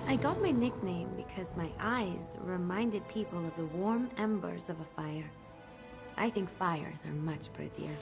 I got my nickname because my eyes reminded people of the warm embers of a fire. I think fires are much prettier.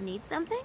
Need something?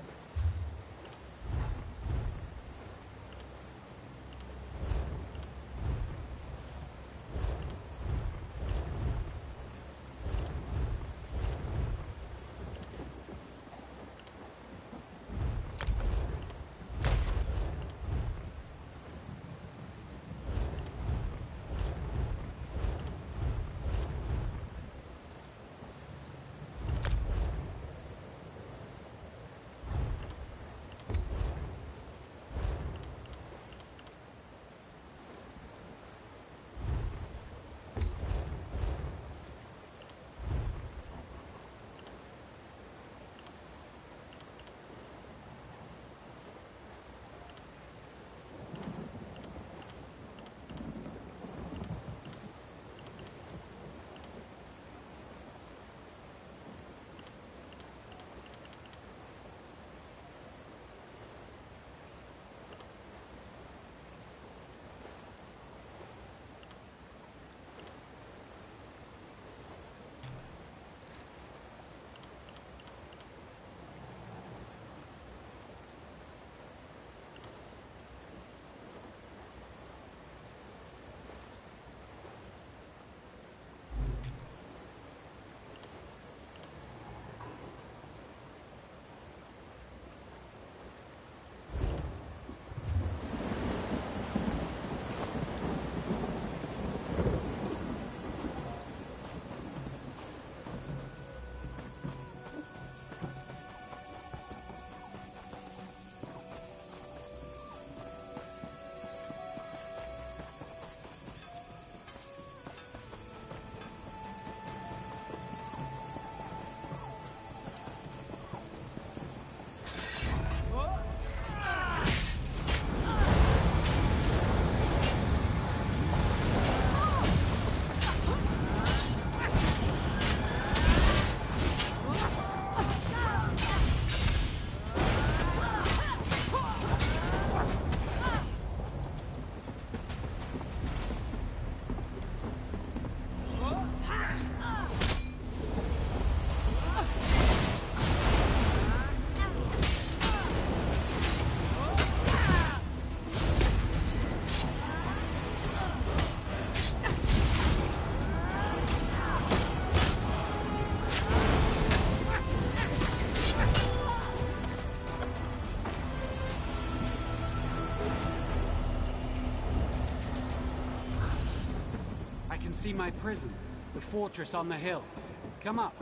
See my prison, the fortress on the hill. Come up.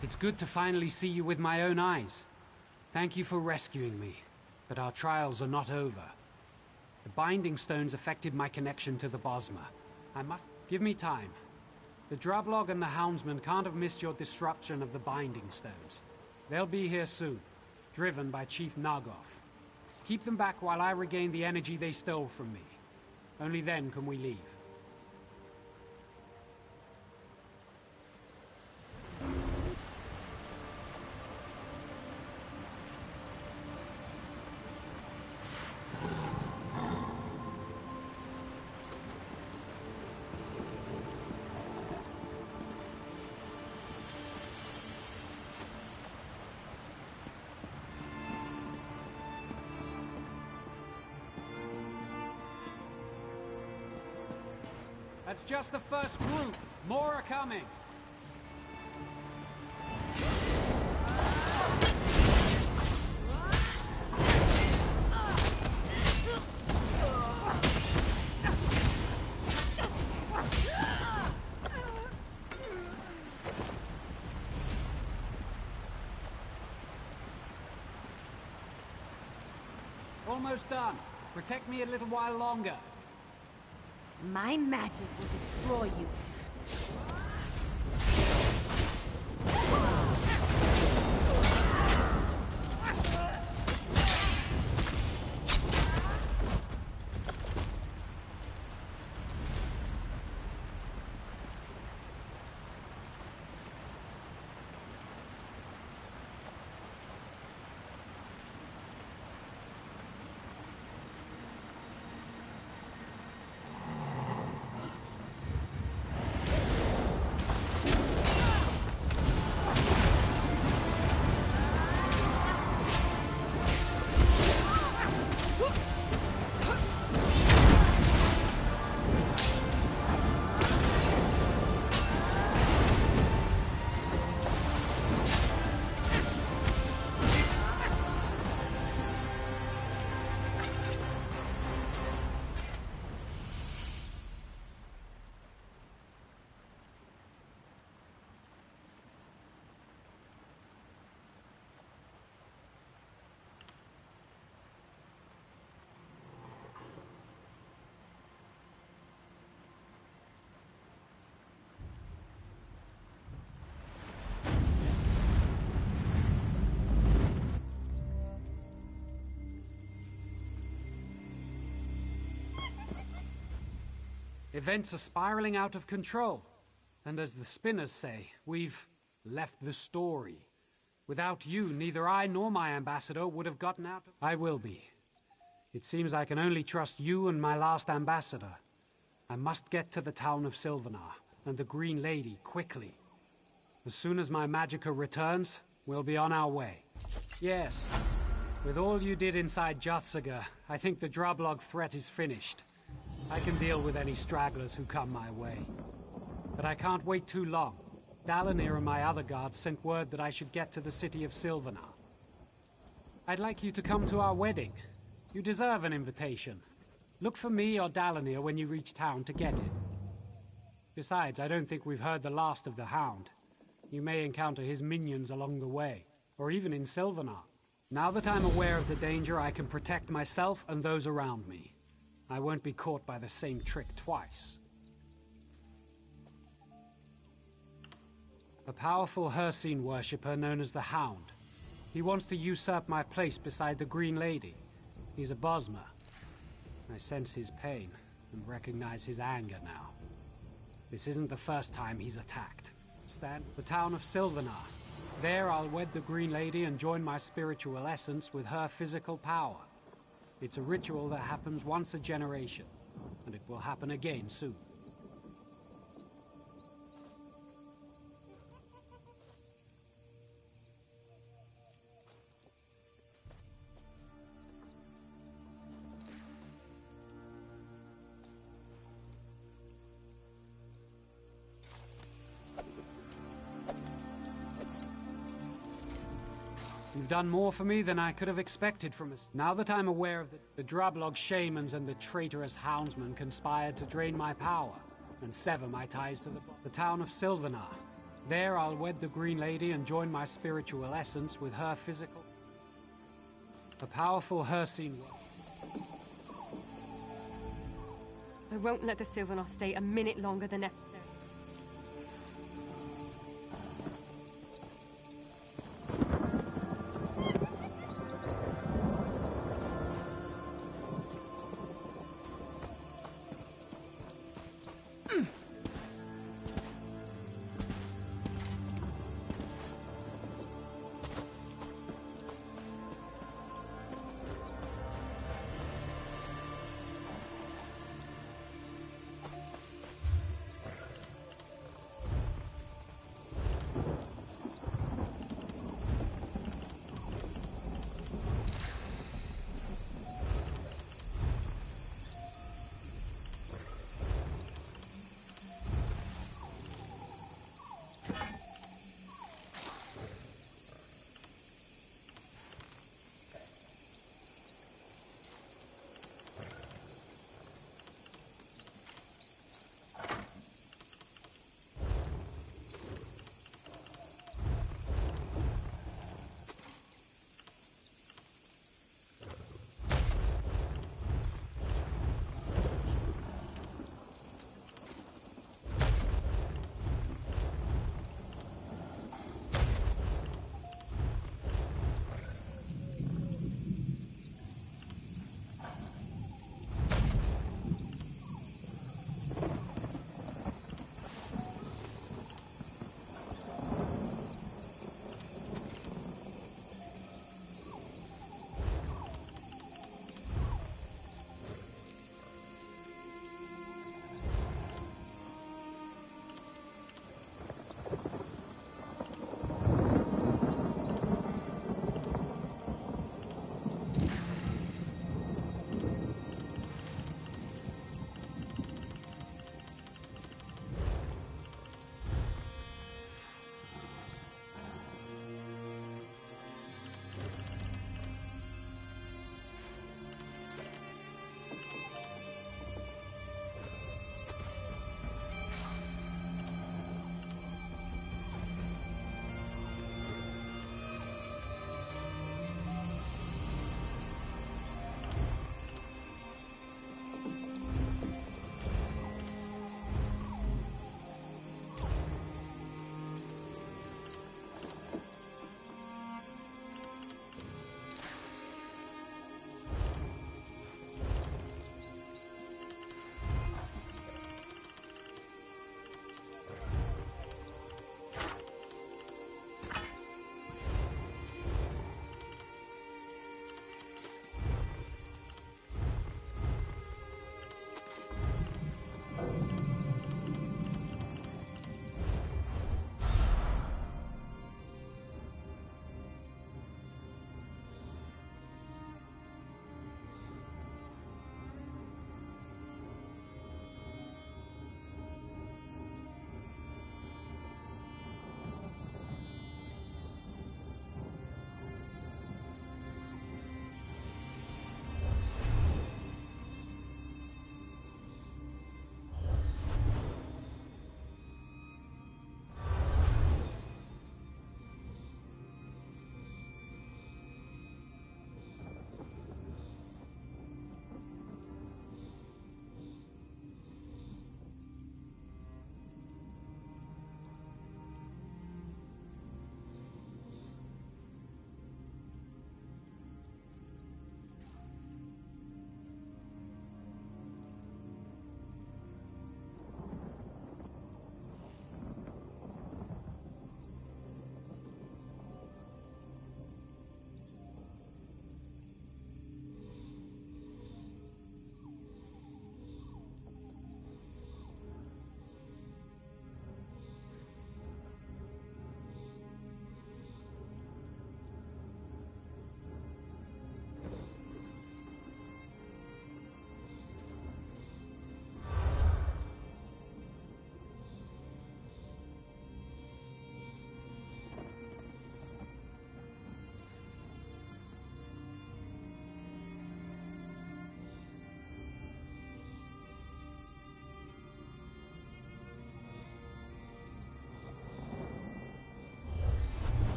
It's good to finally see you with my own eyes. Thank you for rescuing me, but our trials are not over. The Binding Stones affected my connection to the Bosmer. I must... Give me time. The Drablog and the Houndsman can't have missed your disruption of the Binding Stones. They'll be here soon, driven by Chief Nagoth. Keep them back while I regain the energy they stole from me. Only then can we leave. That's just the first group. More are coming. Almost done. Protect me a little while longer. My magic will destroy you. Events are spiraling out of control. And as the spinners say, we've left the story. Without you, neither I nor my ambassador would have gotten out. I will be. It seems I can only trust you and my last ambassador. I must get to the town of Sylvanar and the Green Lady quickly. As soon as my magicka returns, we'll be on our way. Yes, with all you did inside Juthsaga, I think the Drablog threat is finished. I can deal with any stragglers who come my way. But I can't wait too long. Dalinir and my other guards sent word that I should get to the city of Sylvanar. I'd like you to come to our wedding. You deserve an invitation. Look for me or Dalinir when you reach town to get it. Besides, I don't think we've heard the last of the Hound. You may encounter his minions along the way, or even in Sylvanar. Now that I'm aware of the danger, I can protect myself and those around me. I won't be caught by the same trick twice. A powerful Hircine worshipper known as the Hound. He wants to usurp my place beside the Green Lady. He's a Bosmer. I sense his pain and recognize his anger now. This isn't the first time he's attacked. Stand the town of Sylvanar. There I'll wed the Green Lady and join my spiritual essence with her physical power. It's a ritual that happens once a generation, and it will happen again soon. You've done more for me than I could have expected from us. Now that I'm aware of the Drablog shamans and the traitorous houndsmen conspired to drain my power and sever my ties to the town of Sylvanar. There I'll wed the Green Lady and join my spiritual essence with her physical. A powerful Hircine world. I won't let the Sylvaneth stay a minute longer than necessary.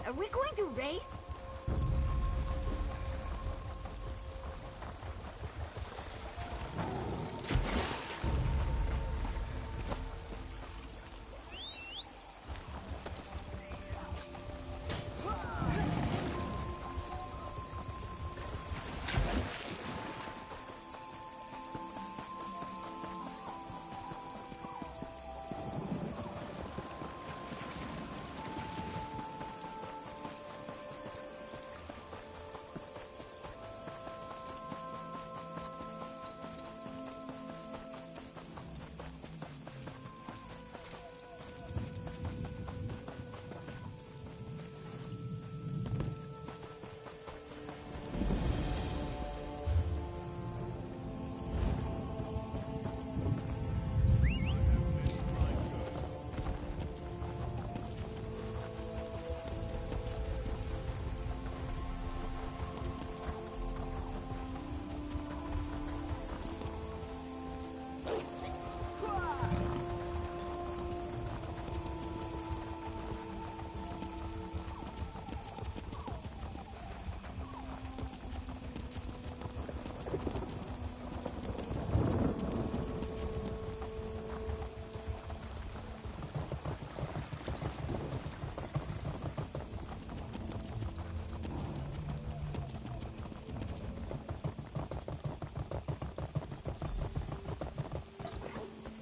Are we going to race?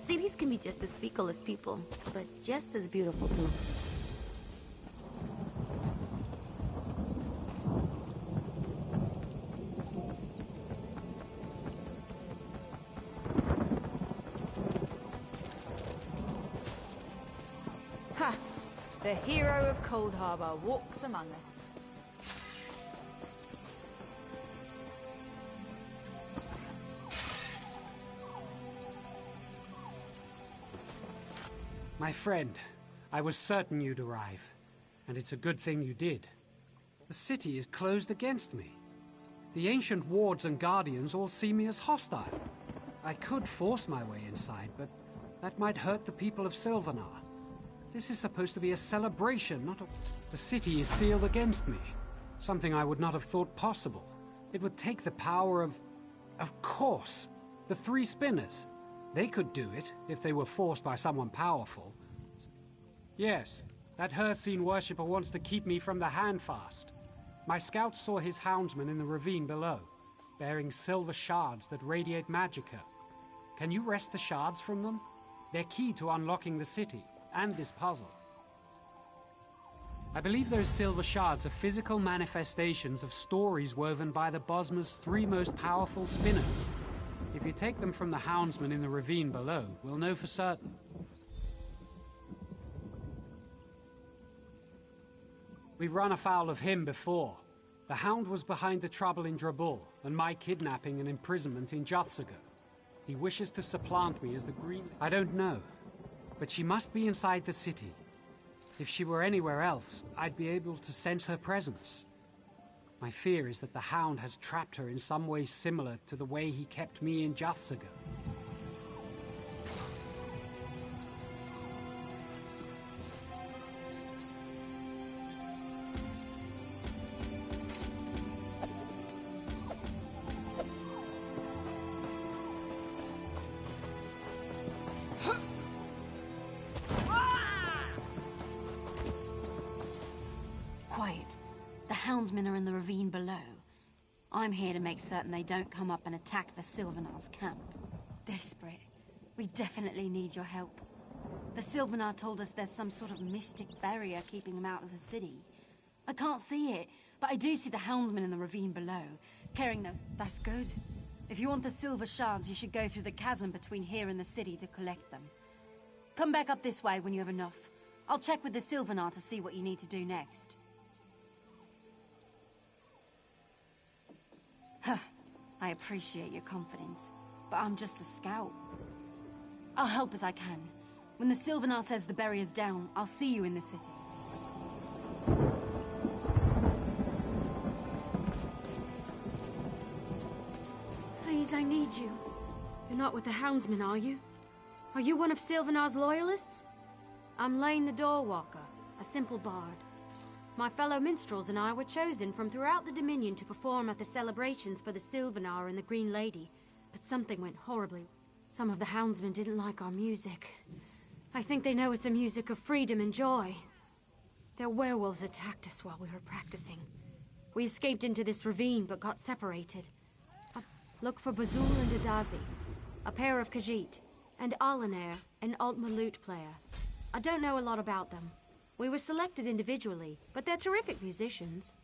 Cities can be just as fickle as people, but just as beautiful too. Ha! The hero of Coldharbour walks among us. My friend, I was certain you'd arrive, and it's a good thing you did. The city is closed against me. The ancient wards and guardians all see me as hostile. I could force my way inside, but that might hurt the people of Sylvanar. This is supposed to be a celebration, not a... The city is sealed against me, something I would not have thought possible. It would take the power of course, the Three Spinners. They could do it, if they were forced by someone powerful. Yes, that Hircine worshipper wants to keep me from the Handfast. My scouts saw his houndsmen in the ravine below, bearing silver shards that radiate magicka. Can you wrest the shards from them? They're key to unlocking the city, and this puzzle. I believe those silver shards are physical manifestations of stories woven by the Bosmer's three most powerful spinners. If you take them from the houndsman in the ravine below, we'll know for certain. We've run afoul of him before. The Hound was behind the trouble in Drabul, and my kidnapping and imprisonment in Juthsaga. He wishes to supplant me as the Green... I don't know, but she must be inside the city. If she were anywhere else, I'd be able to sense her presence. My fear is that the Hound has trapped her in some way similar to the way he kept me in Juthsaga. Quiet. The houndsmen are in the ravine below. I'm here to make certain they don't come up and attack the Sylvanar's camp. Desperate. We definitely need your help. The Sylvanar told us there's some sort of mystic barrier keeping them out of the city. I can't see it, but I do see the houndsmen in the ravine below, carrying those... That's good. If you want the silver shards, you should go through the chasm between here and the city to collect them. Come back up this way when you have enough. I'll check with the Sylvanar to see what you need to do next. I appreciate your confidence, but I'm just a scout. I'll help as I can. When the Sylvanar says the barrier's down, I'll see you in the city. Please, I need you. You're not with the houndsmen, are you? Are you one of Sylvanar's loyalists? I'm Lane the Doorwalker, a simple bard. My fellow minstrels and I were chosen from throughout the Dominion to perform at the celebrations for the Sylvanar and the Green Lady, but something went horribly. Some of the houndsmen didn't like our music. I think they know it's a music of freedom and joy. Their werewolves attacked us while we were practicing. We escaped into this ravine, but got separated. Look for Bazul and Adazi, a pair of Khajiit, and Alanair, an Altma lute player. I don't know a lot about them. We were selected individually, but they're terrific musicians.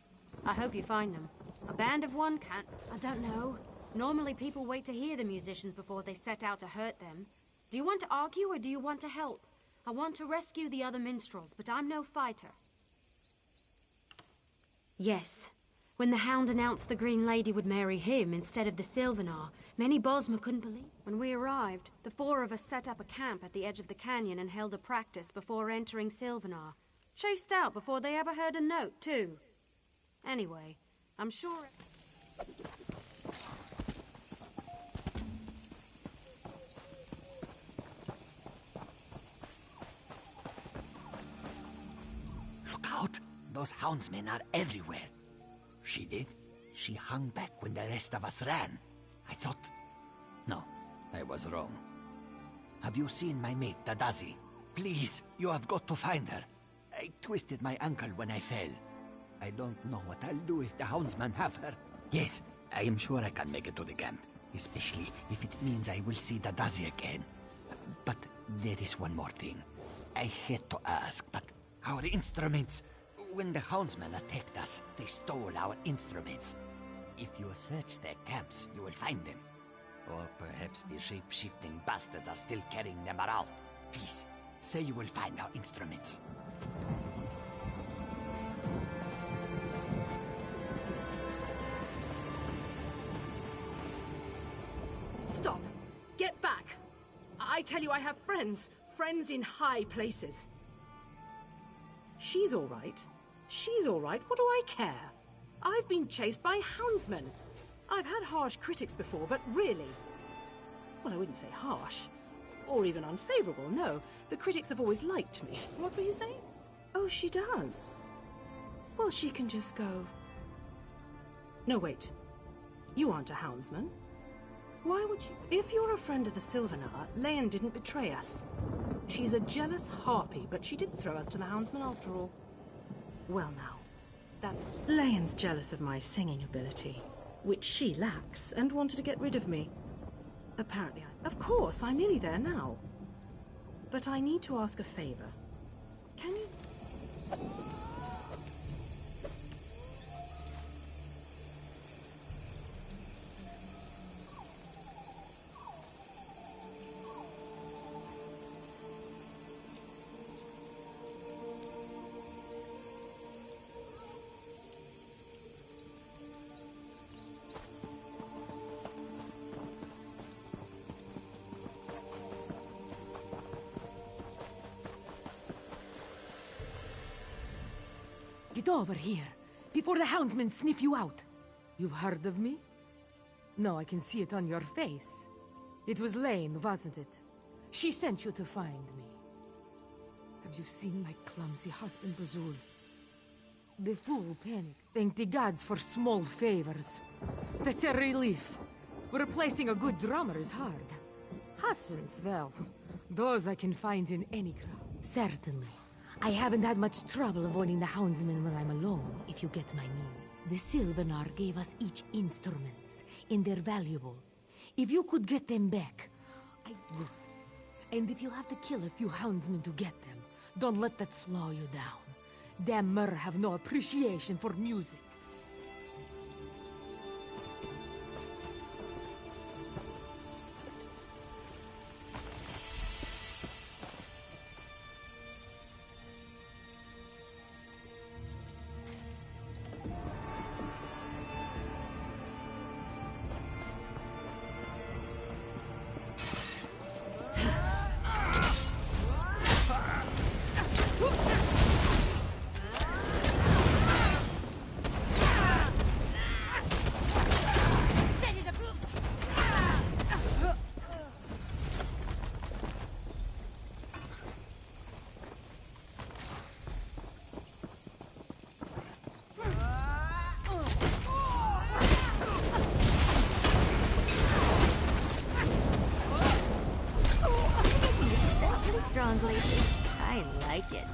I hope you find them. A band of one can't... I don't know. Normally people wait to hear the musicians before they set out to hurt them. Do you want to argue or do you want to help? I want to rescue the other minstrels, but I'm no fighter. Yes. When the Hound announced the Green Lady would marry him instead of the Sylvanar, many Bosmer couldn't believe. When we arrived, the four of us set up a camp at the edge of the canyon and held a practice before entering Sylvanar. Chased out before they ever heard a note, too. Anyway, I'm sure... Look out! Those houndsmen are everywhere. She did. She hung back when the rest of us ran. I thought... No, I was wrong. Have you seen my mate, Tadazi? Please, you have got to find her. I twisted my ankle when I fell. I don't know what I'll do if the houndsmen have her. Yes, I am sure I can make it to the camp. Especially if it means I will see Tadazi again. But there is one more thing. I hate to ask, but our instruments... When the houndsmen attacked us, they stole our instruments. If you search their camps, you will find them. Or perhaps the shape-shifting bastards are still carrying them around. Please, say you will find our instruments. Stop! Get back! I tell you, I have friends. Friends in high places. She's all right. She's all right. What do I care? I've been chased by houndsmen. I've had harsh critics before, but really... Well, I wouldn't say harsh. Or even unfavorable, no. The critics have always liked me. What were you saying? Oh, she does. Well, she can just go... No, wait. You aren't a houndsman. Why would you? If you're a friend of the Sylvanar, Leyen didn't betray us. She's a jealous harpy, but she did throw us to the houndsman after all. Well now, that's... Leyen's jealous of my singing ability, which she lacks, and wanted to get rid of me. Apparently Of course, I'm nearly there now. But I need to ask a favor. Can you... Get over here, before the houndsmen sniff you out. You've heard of me? No, I can see it on your face. It was Lane, wasn't it? She sent you to find me. Have you seen my clumsy husband, Bazul? The fool panicked. Thank the gods for small favors. That's a relief. Replacing a good drummer is hard. Husbands, well, those I can find in any crowd. Certainly. I haven't had much trouble avoiding the houndsmen when I'm alone, if you get my meaning. The Sylvanar gave us each instruments, and they're valuable. If you could get them back, I would. And if you have to kill a few houndsmen to get them, don't let that slow you down. Damn Mer have no appreciation for music. I like it.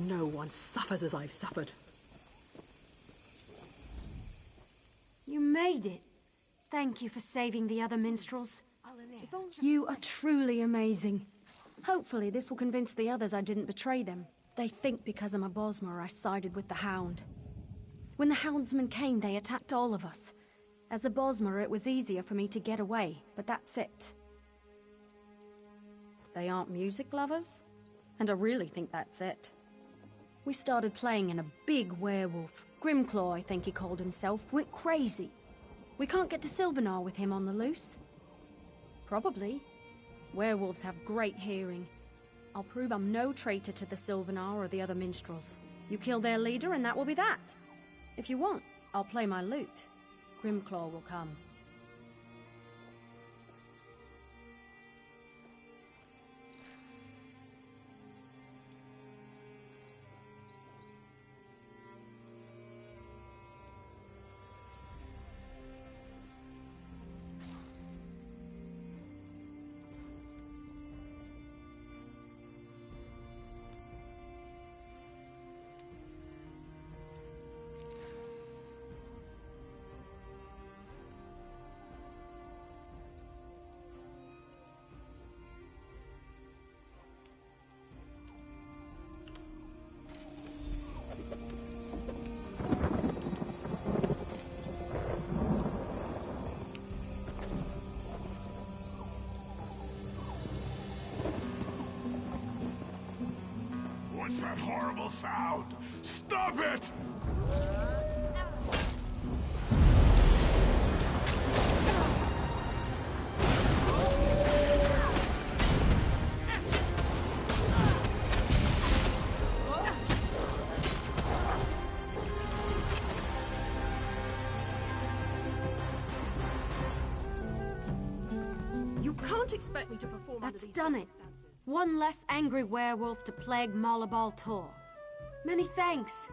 No one suffers as I've suffered. You made it. Thank you for saving the other minstrels. You are truly amazing. Hopefully this will convince the others I didn't betray them. They think because I'm a Bosmer I sided with the Hound. When the Houndsmen came, they attacked all of us. As a Bosmer, it was easier for me to get away, but that's it. They aren't music lovers? And I really think that's it. We started playing and a big werewolf, Grimclaw I think he called himself, went crazy. We can't get to Sylvanar with him on the loose. Probably. Werewolves have great hearing. I'll prove I'm no traitor to the Sylvanar or the other minstrels. You kill their leader and that will be that. If you want, I'll play my lute. Grimclaw will come. What's that horrible sound? Stop it! You can't expect me to perform That's under these done it. circumstances. One less angry werewolf to plague Malabal Tor. Many thanks.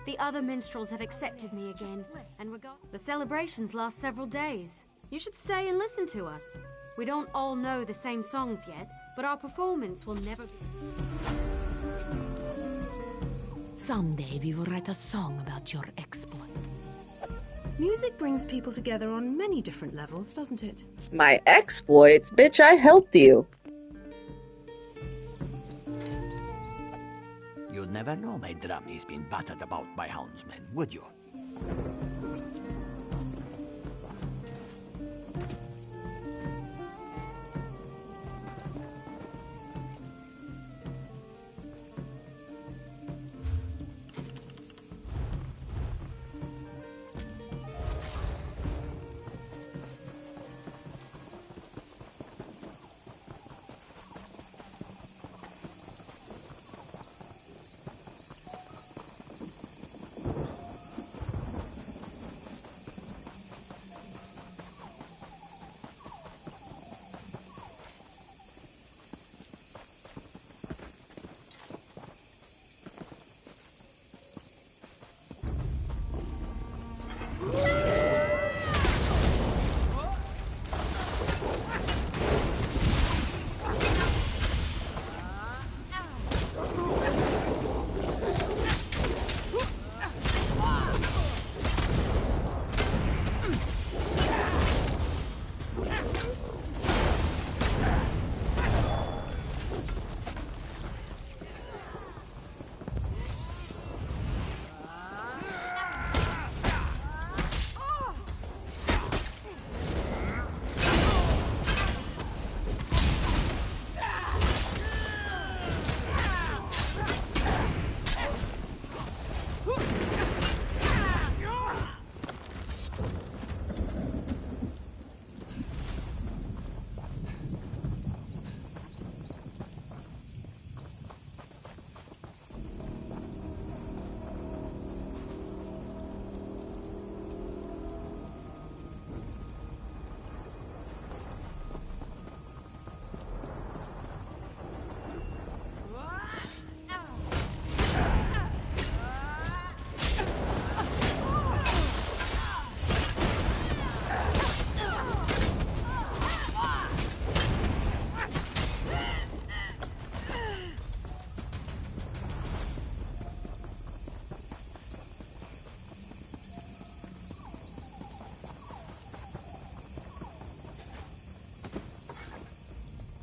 The other minstrels have accepted me again, and the celebrations last several days. You should stay and listen to us. We don't all know the same songs yet, but our performance will never be... Someday we will write a song about your exploit. Music brings people together on many different levels, doesn't it? My exploits? Bitch, I helped you. You You'd never know my drummy's been battered about by houndsmen, would you?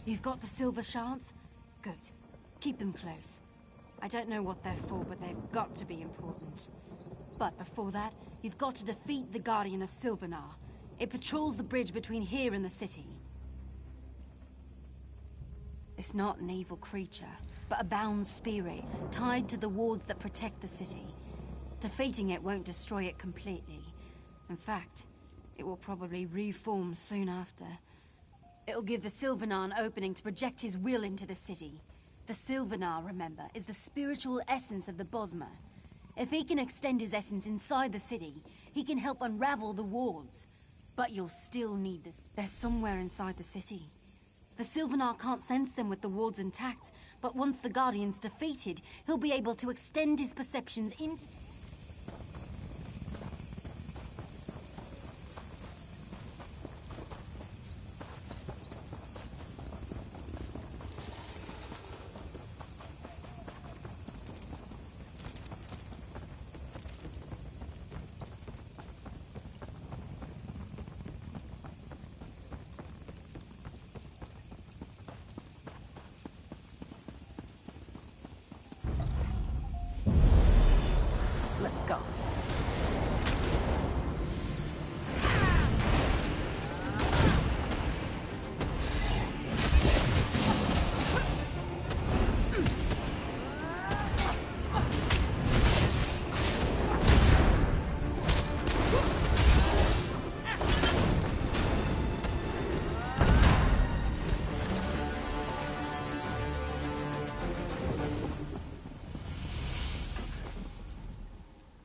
You've got the silver shards? Good. Keep them close. I don't know what they're for, but they've got to be important. But before that, you've got to defeat the Guardian of Sylvanar. It patrols the bridge between here and the city. It's not an evil creature, but a bound spirit, tied to the wards that protect the city. Defeating it won't destroy it completely. In fact, it will probably reform soon after. It'll give the Sylvanar an opening to project his will into the city. The Sylvanar, remember, is the spiritual essence of the Bosmer. If he can extend his essence inside the city, he can help unravel the wards. But you'll still need this. They're somewhere inside the city. The Sylvanar can't sense them with the wards intact, but once the Guardian's defeated, he'll be able to extend his perceptions into... Let's go.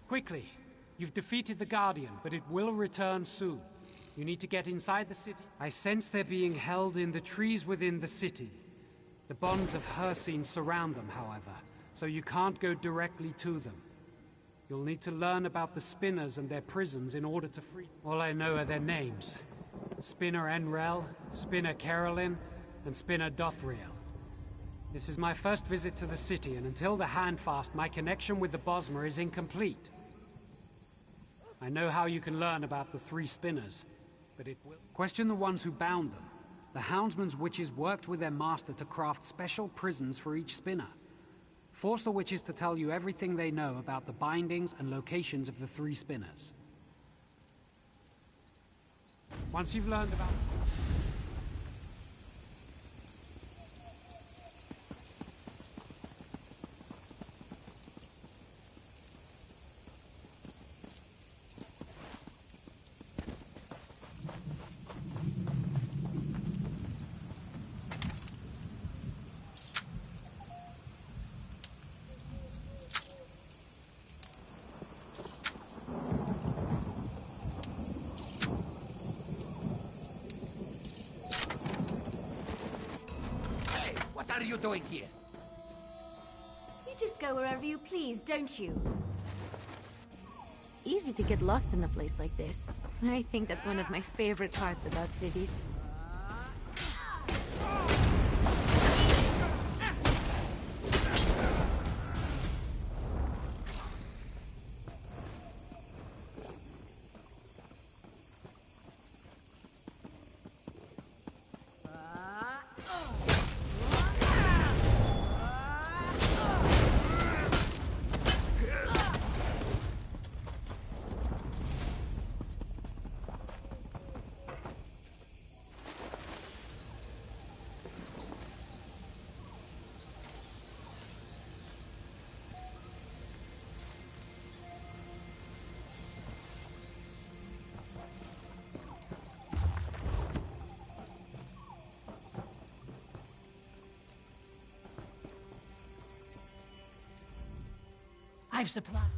Quickly! You've defeated the Guardian, but it will return soon. You need to get inside the city. I sense they're being held in the trees within the city. The bonds of Hircine surround them, however, so you can't go directly to them. You'll need to learn about the Spinners and their prisons in order to free... All I know are their names. Spinner Enrel, Spinner Carolyn, and Spinner Dothriel. This is my first visit to the city, and until the Handfast, my connection with the Bosmer is incomplete. I know how you can learn about the three Spinners, but it will... Question the ones who bound them. The Houndsman's witches worked with their master to craft special prisons for each Spinner. Force the witches to tell you everything they know about the bindings and locations of the three spinners. Once you've learned about... What are you doing here? You just go wherever you please, don't you? Easy to get lost in a place like this. I think that's one of my favorite parts about cities. I've supplied.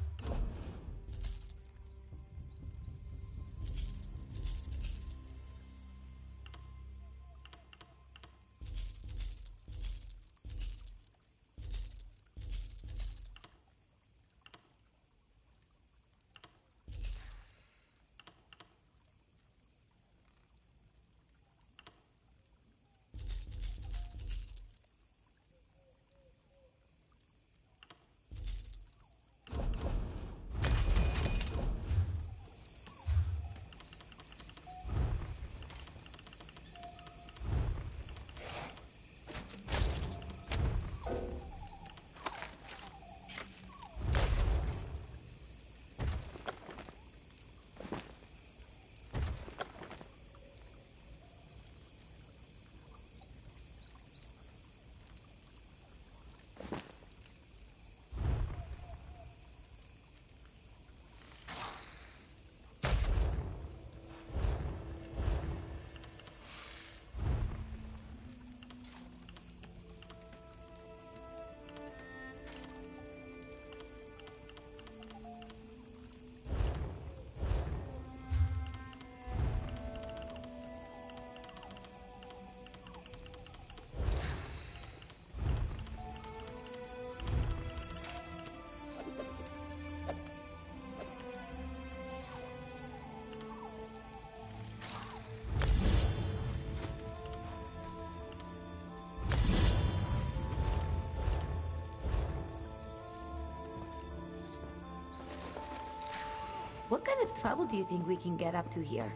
What kind of trouble do you think we can get up to here?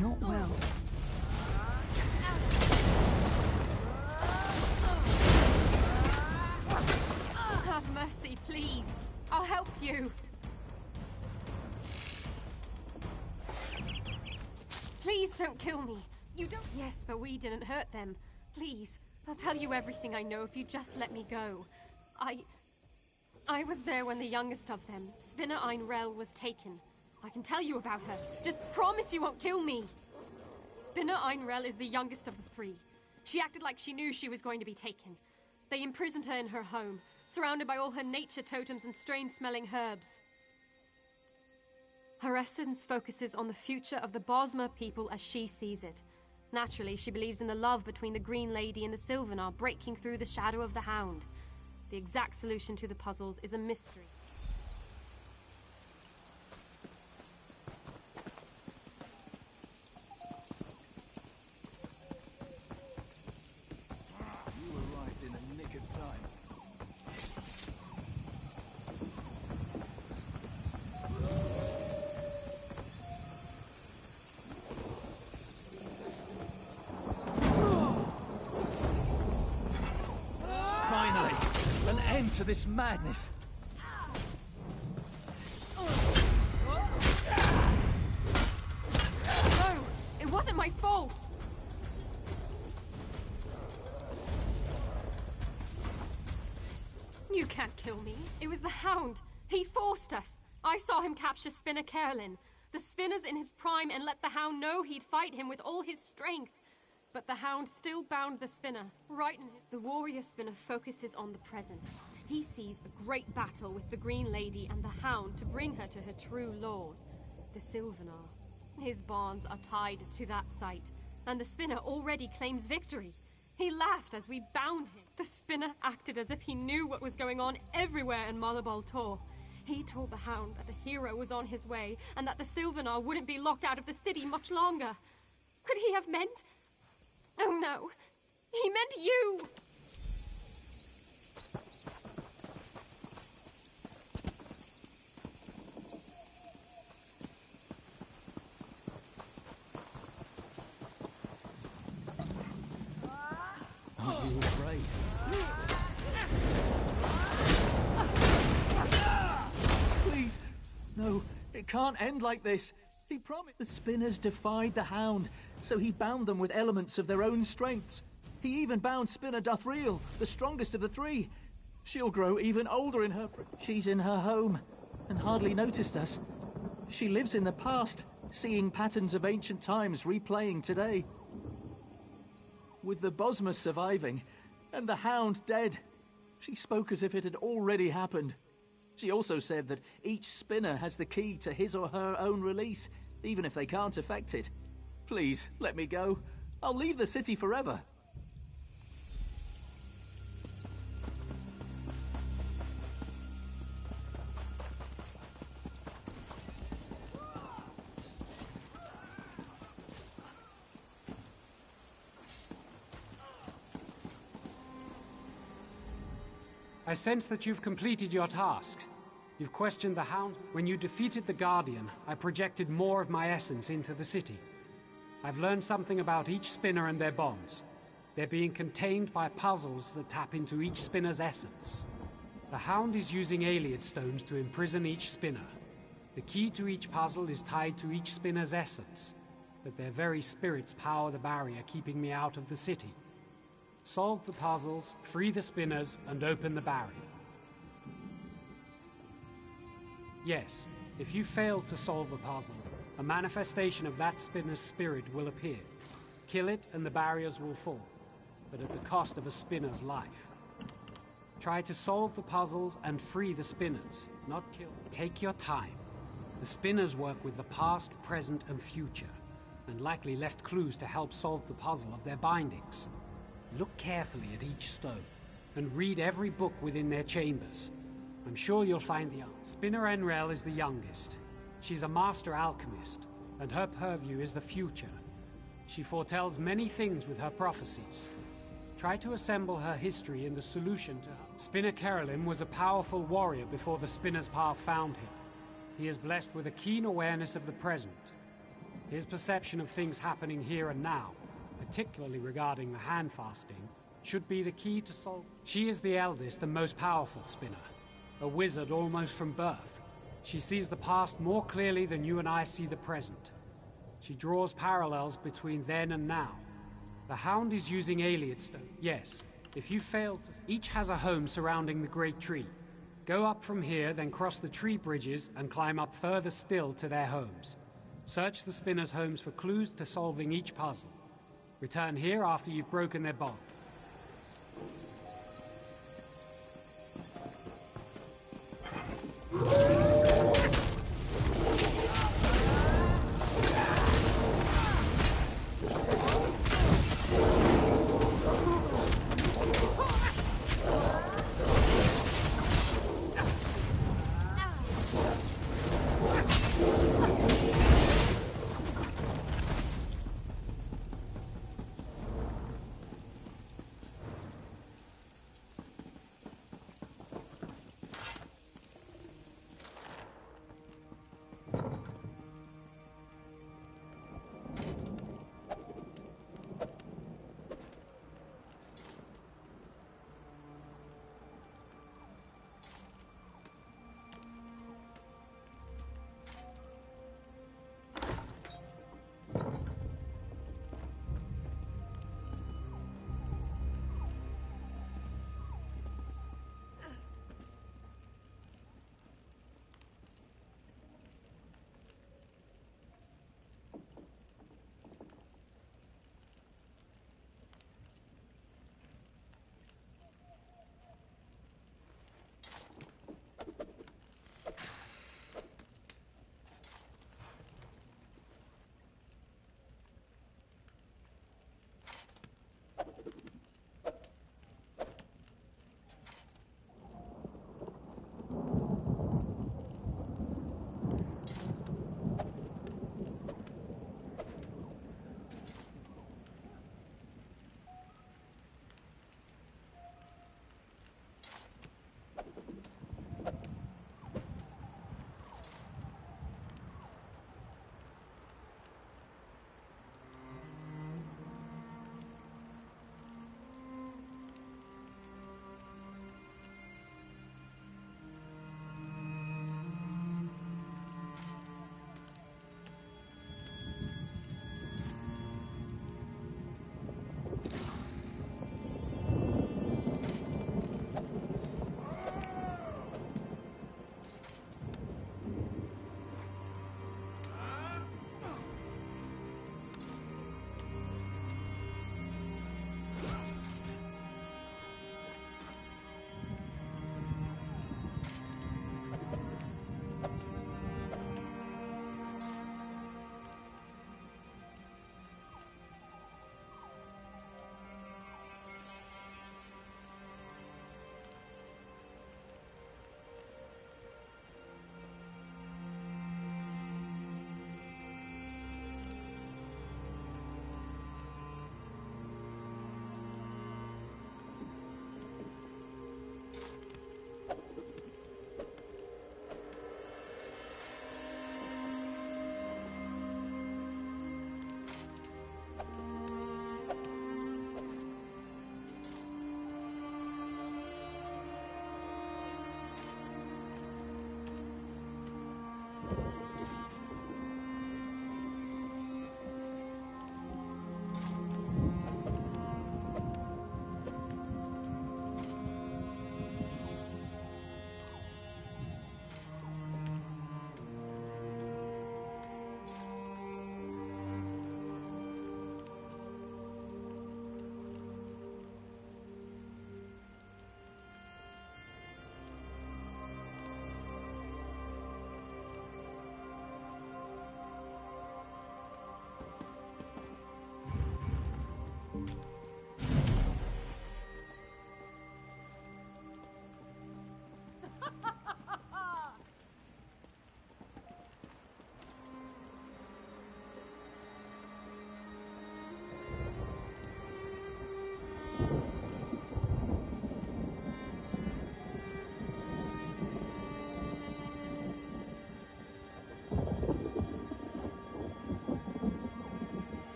Not well. Have mercy, please. I'll help you. Please don't kill me. You don't... Yes, but we didn't hurt them. Please, I'll tell you everything I know if you just let me go. I was there when the youngest of them, Spinner Ain Rel, was taken. I can tell you about her. Just promise you won't kill me. Spinner Ain Rel is the youngest of the three. She acted like she knew she was going to be taken. They imprisoned her in her home, surrounded by all her nature totems and strange-smelling herbs. Her essence focuses on the future of the Bosmer people as she sees it. Naturally, she believes in the love between the Green Lady and the Sylvanar breaking through the shadow of the Hound. The exact solution to the puzzles is a mystery. You arrived in the nick of time. Finally, an end to this madness. No, it wasn't my fault. You can't kill me. It was the Hound. He forced us. I saw him capture Spinner Carolyn. The Spinner's in his prime and let the Hound know he'd fight him with all his strength. But the Hound still bound the Spinner, right in him. The warrior Spinner focuses on the present. He sees a great battle with the Green Lady and the Hound to bring her to her true lord, the Sylvanar. His bonds are tied to that sight, and the Spinner already claims victory. He laughed as we bound him. The Spinner acted as if he knew what was going on everywhere in Malabal Tor. He told the Hound that a hero was on his way, and that the Sylvanar wouldn't be locked out of the city much longer. Could he have meant... Oh no, he meant you! Aren't you afraid? Please, no, it can't end like this. He promised. The Spinners defied the Hound, so he bound them with elements of their own strengths. He even bound Spinner Duthriel, the strongest of the three. She'll grow even older in her... She's in her home, and hardly noticed us. She lives in the past, seeing patterns of ancient times replaying today. With the Bosma surviving, and the Hound dead, she spoke as if it had already happened. She also said that each Spinner has the key to his or her own release, even if they can't affect it. Please, let me go. I'll leave the city forever. I sense that you've completed your task. You've questioned the Hound. When you defeated the Guardian, I projected more of my essence into the city. I've learned something about each Spinner and their bonds. They're being contained by puzzles that tap into each Spinner's essence. The Hound is using Ayleid stones to imprison each Spinner. The key to each puzzle is tied to each Spinner's essence, but their very spirits power the barrier keeping me out of the city. Solve the puzzles, free the Spinners, and open the barrier. Yes, if you fail to solve a puzzle, a manifestation of that Spinner's spirit will appear. Kill it and the barriers will fall, but at the cost of a Spinner's life. Try to solve the puzzles and free the Spinners, not kill them. Take your time. The Spinners work with the past, present, and future, and likely left clues to help solve the puzzle of their bindings. Look carefully at each stone, and read every book within their chambers. I'm sure you'll find the answer. Spinner Enrel is the youngest. She's a master alchemist, and her purview is the future. She foretells many things with her prophecies. Try to assemble her history in the solution to her. Spinner Carolyn was a powerful warrior before the Spinner's Path found him. He is blessed with a keen awareness of the present. His perception of things happening here and now, particularly regarding the hand fasting, should be the key to solve. She is the eldest and most powerful Spinner, a wizard almost from birth. She sees the past more clearly than you and I see the present. She draws parallels between then and now. The Hound is using Ayleid stone. Yes, if you fail to... Each has a home surrounding the Great Tree. Go up from here, then cross the tree bridges and climb up further still to their homes. Search the Spinners' homes for clues to solving each puzzle. Return here after you've broken their bonds.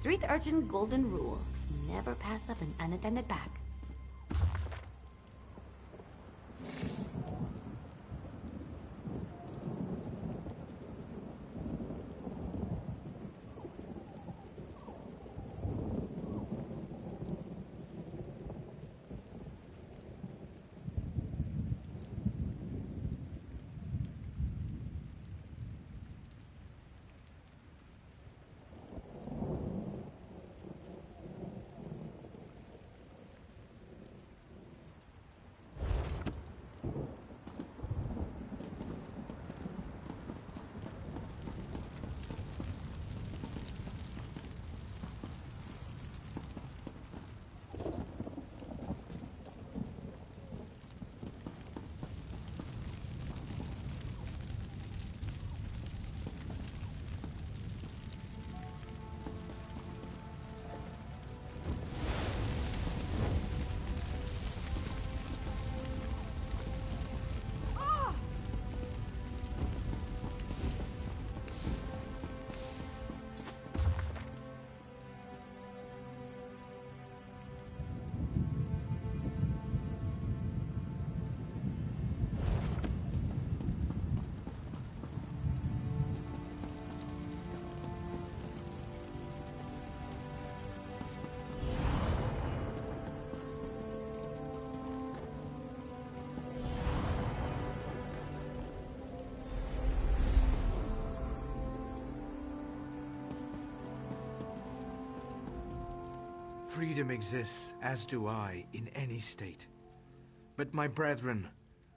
Street urchin golden rule. Never pass up an unattended pack. Freedom exists, as do I, in any state. But my brethren,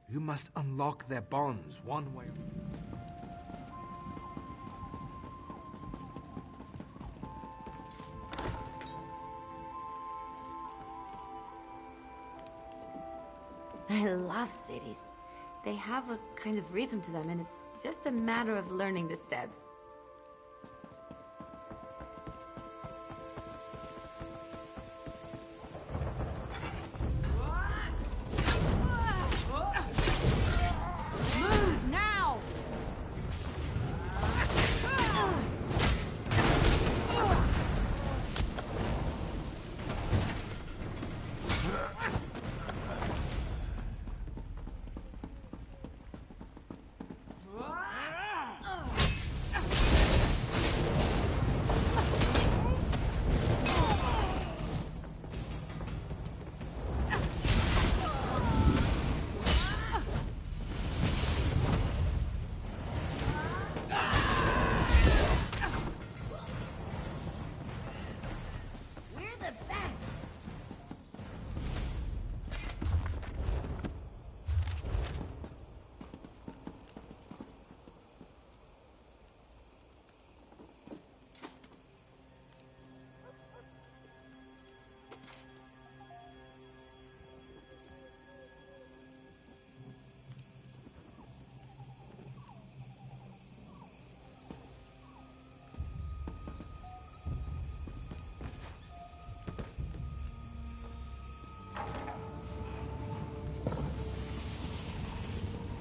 you must unlock their bonds one way or I love cities. They have a kind of rhythm to them, and it's just a matter of learning the steps. Move now!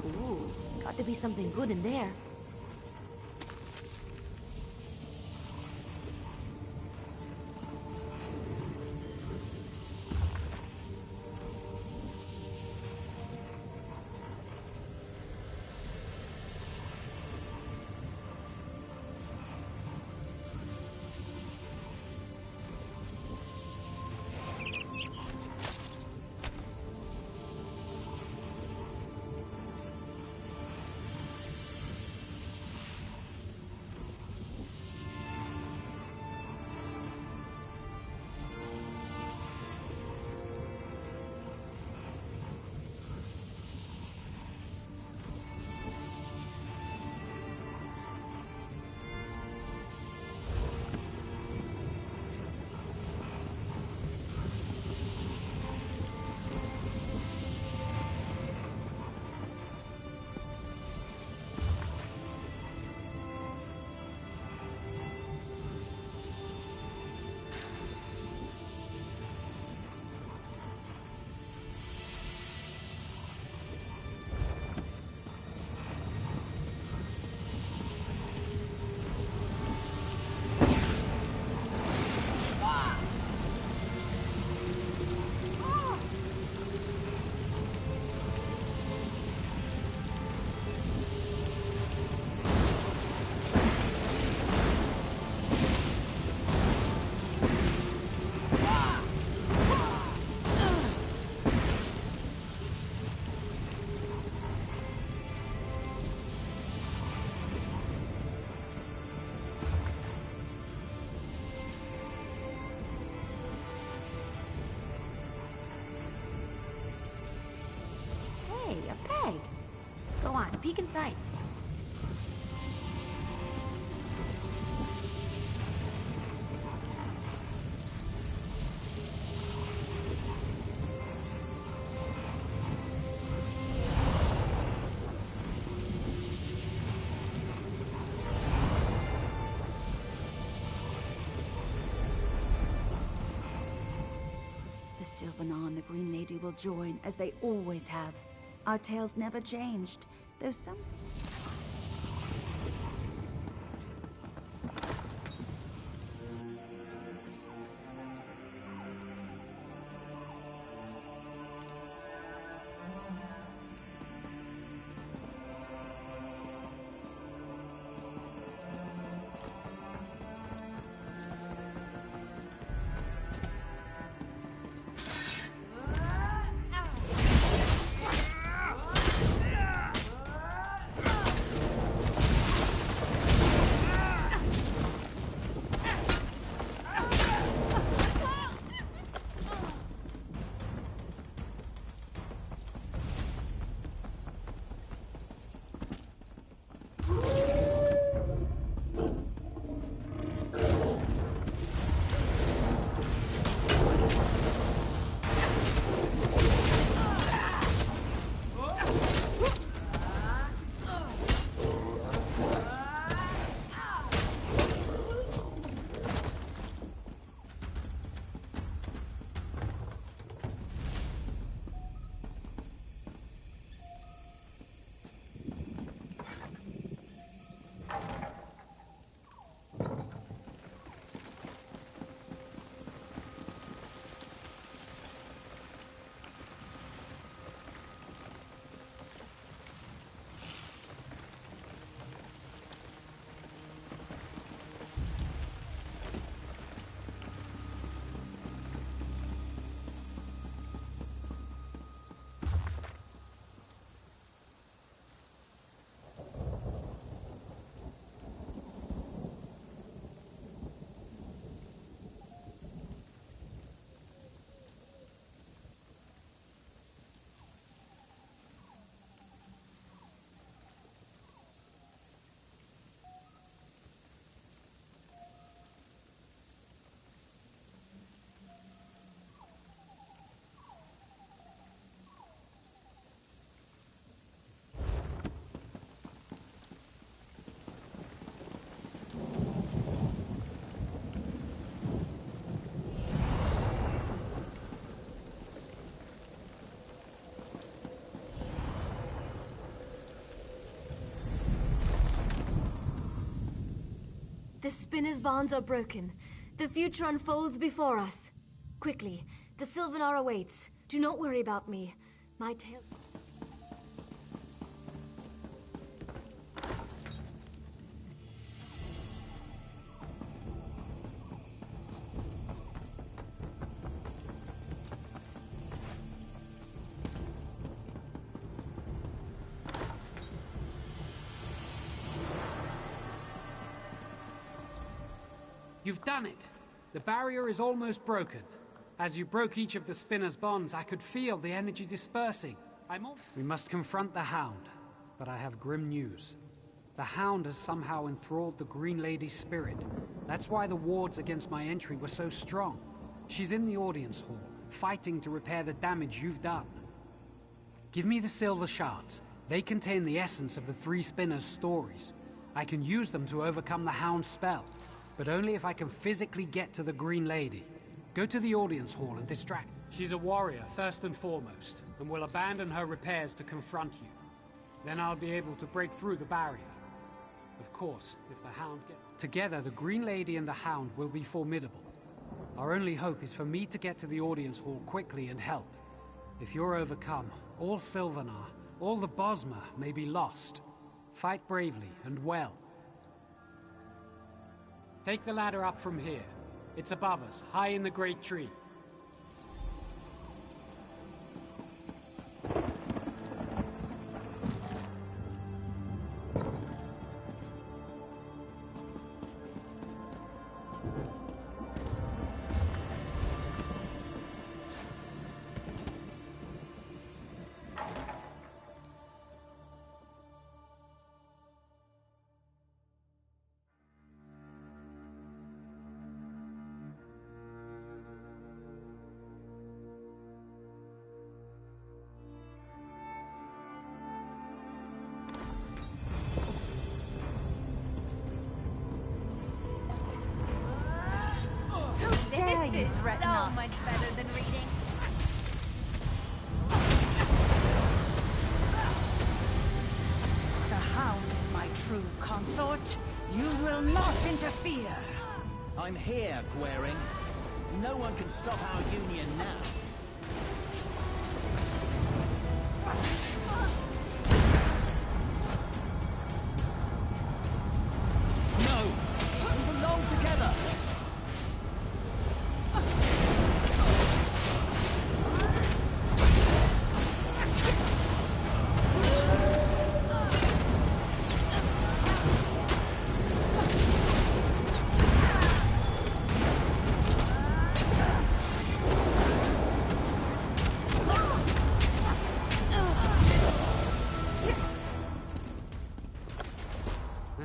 Ooh, got to be something good in there. peek inside. The Sylvanar and the Green Lady will join, as they always have. Our tales never changed, though some... The spinner's bonds are broken. The future unfolds before us. Quickly, the Sylvanar awaits. Do not worry about me. My tale... You've done it! The barrier is almost broken. As you broke each of the spinner's bonds, I could feel the energy dispersing. We must confront the Hound, but I have grim news. The Hound has somehow enthralled the Green Lady's spirit. That's why the wards against my entry were so strong. She's in the audience hall, fighting to repair the damage you've done. Give me the silver shards. They contain the essence of the three spinners' stories. I can use them to overcome the Hound's spell, but only if I can physically get to the Green Lady. Go to the audience hall and distract her. She's a warrior, first and foremost, and will abandon her repairs to confront you. Then I'll be able to break through the barrier. Of course, if the Hound gets... Together, the Green Lady and the Hound will be formidable. Our only hope is for me to get to the audience hall quickly and help. If you're overcome, all Sylvanar, all the Bosmer may be lost. Fight bravely and well. Take the ladder up from here. It's above us, high in the great tree. threaten us. So much better than reading. The Hound is my true consort. You will not interfere. I'm here, Gwaring. No one can stop our union now. No! We belong together!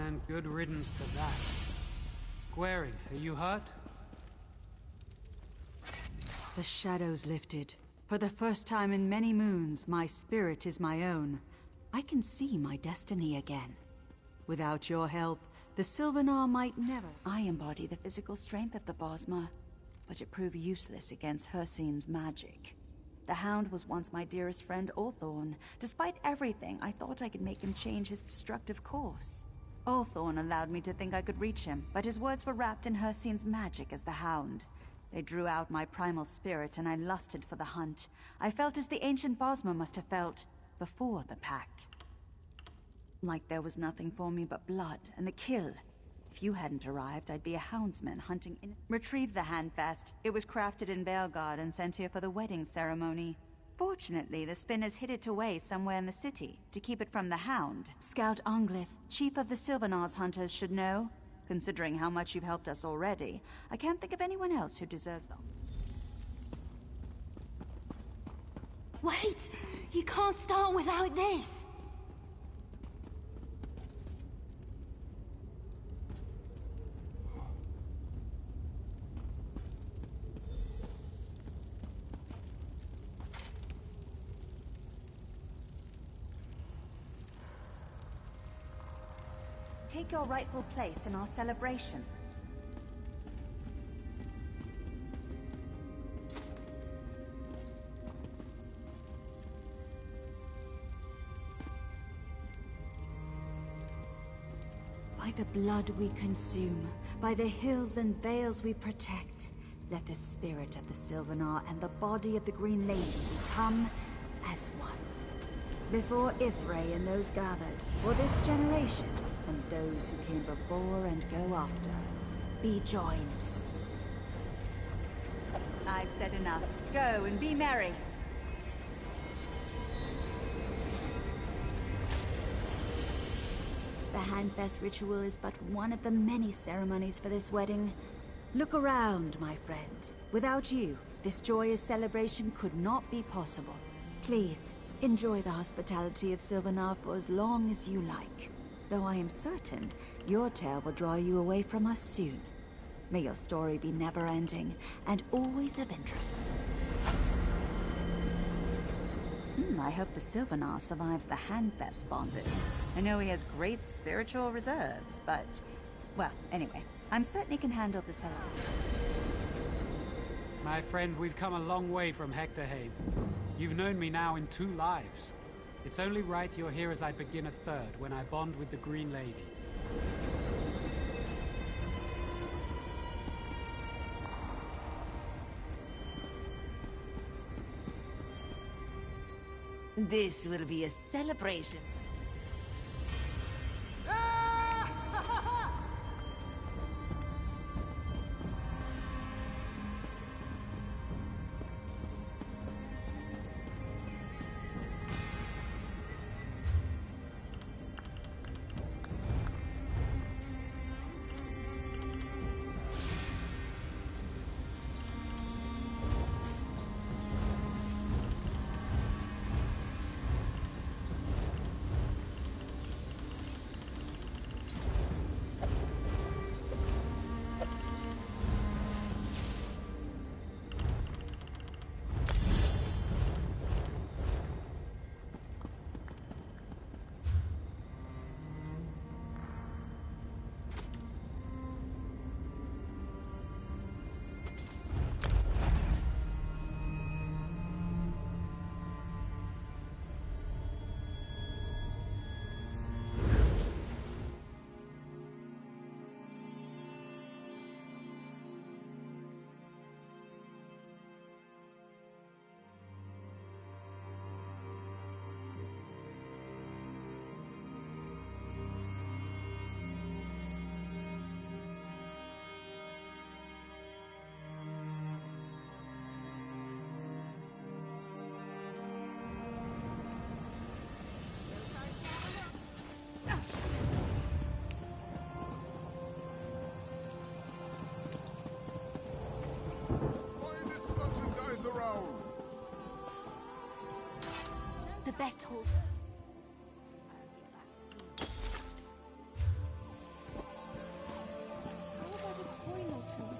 And good riddance to that. Gwaring, are you hurt? The shadows lifted. For the first time in many moons, my spirit is my own. I can see my destiny again. Without your help, the Sylvanar might never. I embody the physical strength of the Bosmer, but it proved useless against Hircine's magic. The Hound was once my dearest friend Ulthorn. Despite everything, I thought I could make him change his destructive course. Ulthorn allowed me to think I could reach him, but his words were wrapped in Hircine's magic as the Hound. They drew out my primal spirit, and I lusted for the hunt. I felt as the ancient Bosmer must have felt before the pact. Like there was nothing for me but blood and the kill. If you hadn't arrived, I'd be a houndsman hunting in... Retrieve the handfast. It was crafted in Belgard and sent here for the wedding ceremony. Fortunately, the spinners hid it away somewhere in the city to keep it from the Hound. Scout Onglith, chief of the Sylvanar's hunters, should know. Considering how much you've helped us already, I can't think of anyone else who deserves them. Wait! You can't start without this! Take your rightful place in our celebration. By the blood we consume, by the hills and vales we protect, let the spirit of the Sylvanar and the body of the Green Lady become as one. Before Y'ffre and those gathered, for this generation, and those who came before and go after, be joined. I've said enough. Go and be merry. The Handfast ritual is but one of the many ceremonies for this wedding. Look around, my friend. Without you, this joyous celebration could not be possible. Please, enjoy the hospitality of Sylvanar for as long as you like. Though I am certain your tale will draw you away from us soon. May your story be never-ending and always of interest. I hope the Sylvanar survives the Handfast bonding. I know he has great spiritual reserves, but... Well, anyway, I'm certain he can handle the celebration. My friend, we've come a long way from Hectorheim. You've known me now in 2 lives. It's only right you're here as I begin a third, when I bond with the Green Lady. This will be a celebration. the best horse. How about a coin or two?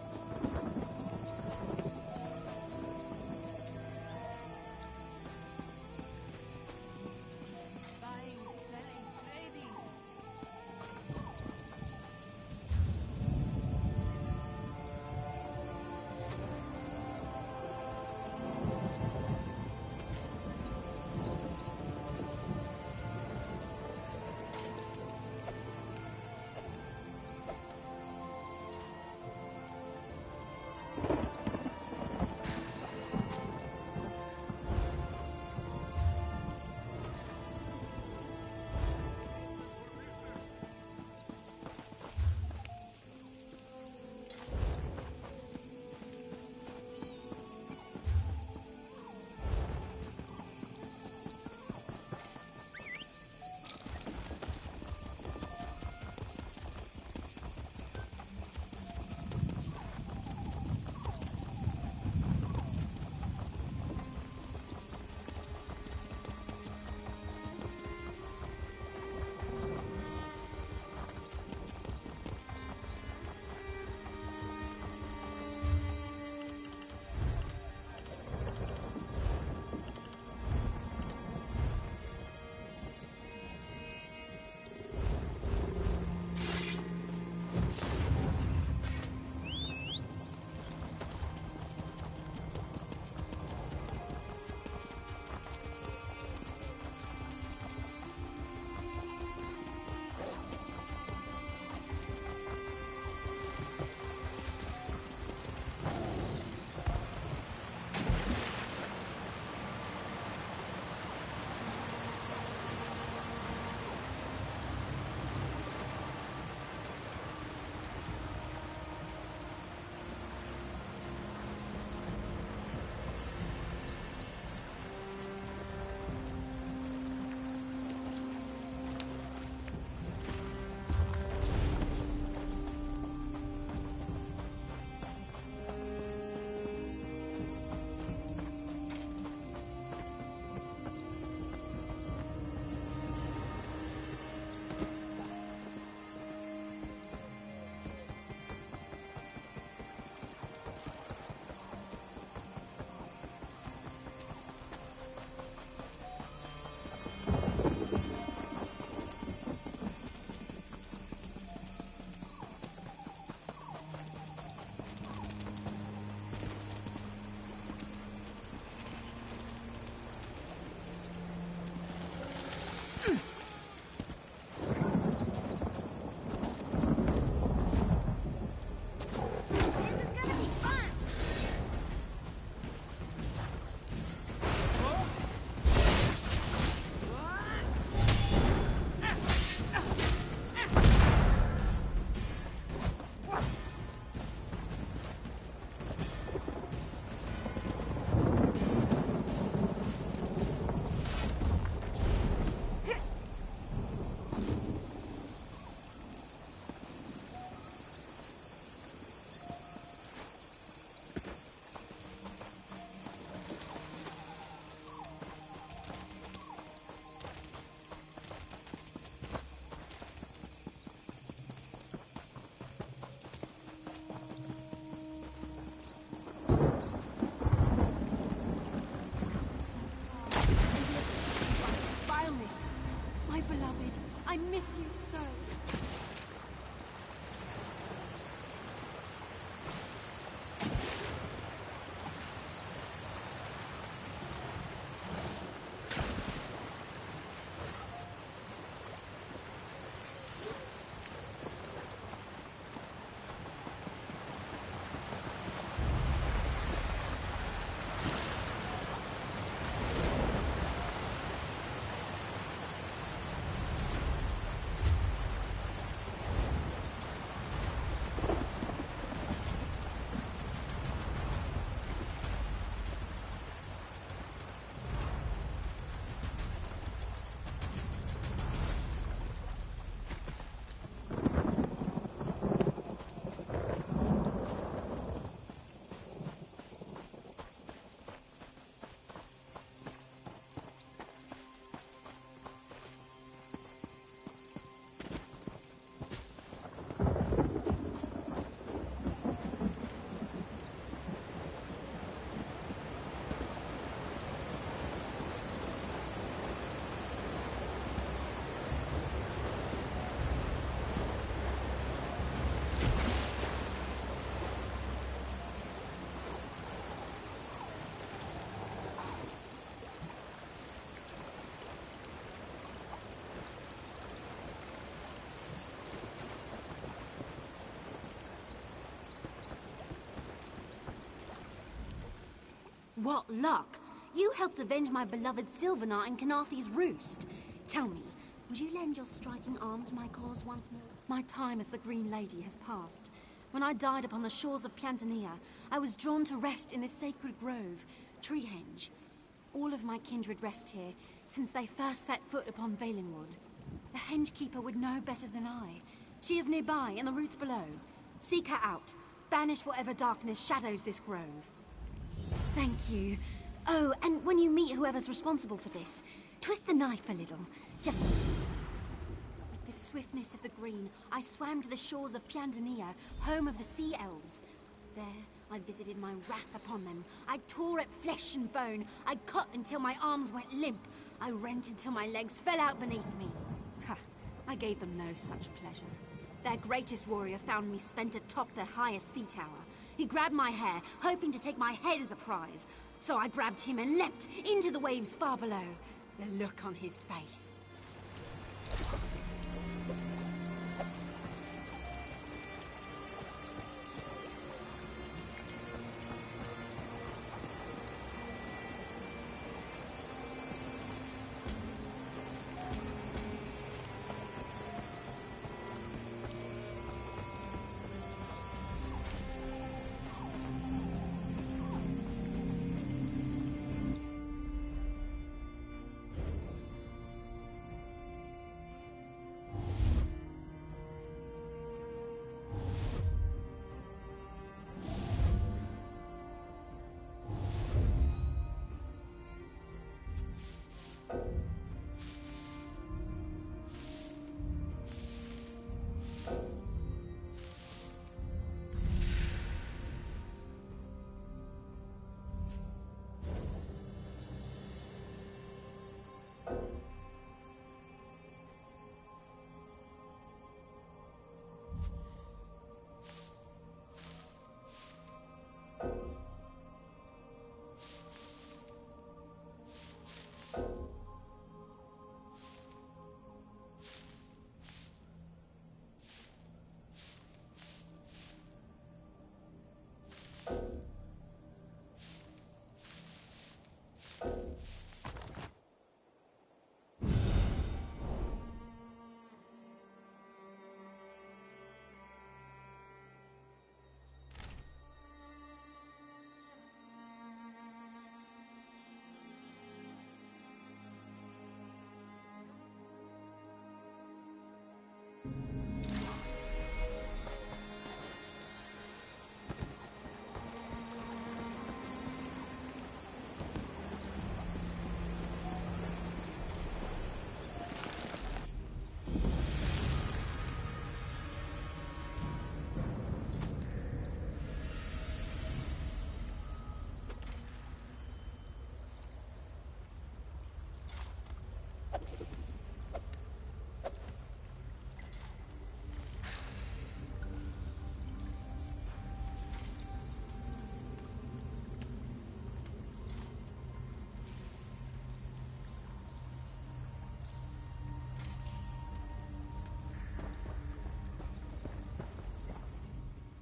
I miss you so. What luck! You helped avenge my beloved Sylvanar and Canarthy's Roost. Tell me, would you lend your striking arm to my cause once more? My time as the Green Lady has passed. When I died upon the shores of Piantania, I was drawn to rest in this sacred grove, Treehenge. All of my kindred rest here, since they first set foot upon Valenwood. The Henge Keeper would know better than I. She is nearby, in the roots below. Seek her out. Banish whatever darkness shadows this grove. Thank you. Oh, and when you meet whoever's responsible for this, twist the knife a little. Just... With the swiftness of the green, I swam to the shores of Piantania, home of the Sea Elves. There, I visited my wrath upon them. I tore at flesh and bone. I cut until my arms went limp. I rent until my legs fell out beneath me. Ha! I gave them no such pleasure. Their greatest warrior found me spent atop their highest sea tower. He grabbed my hair, hoping to take my head as a prize. So I grabbed him and leapt into the waves far below. The look on his face.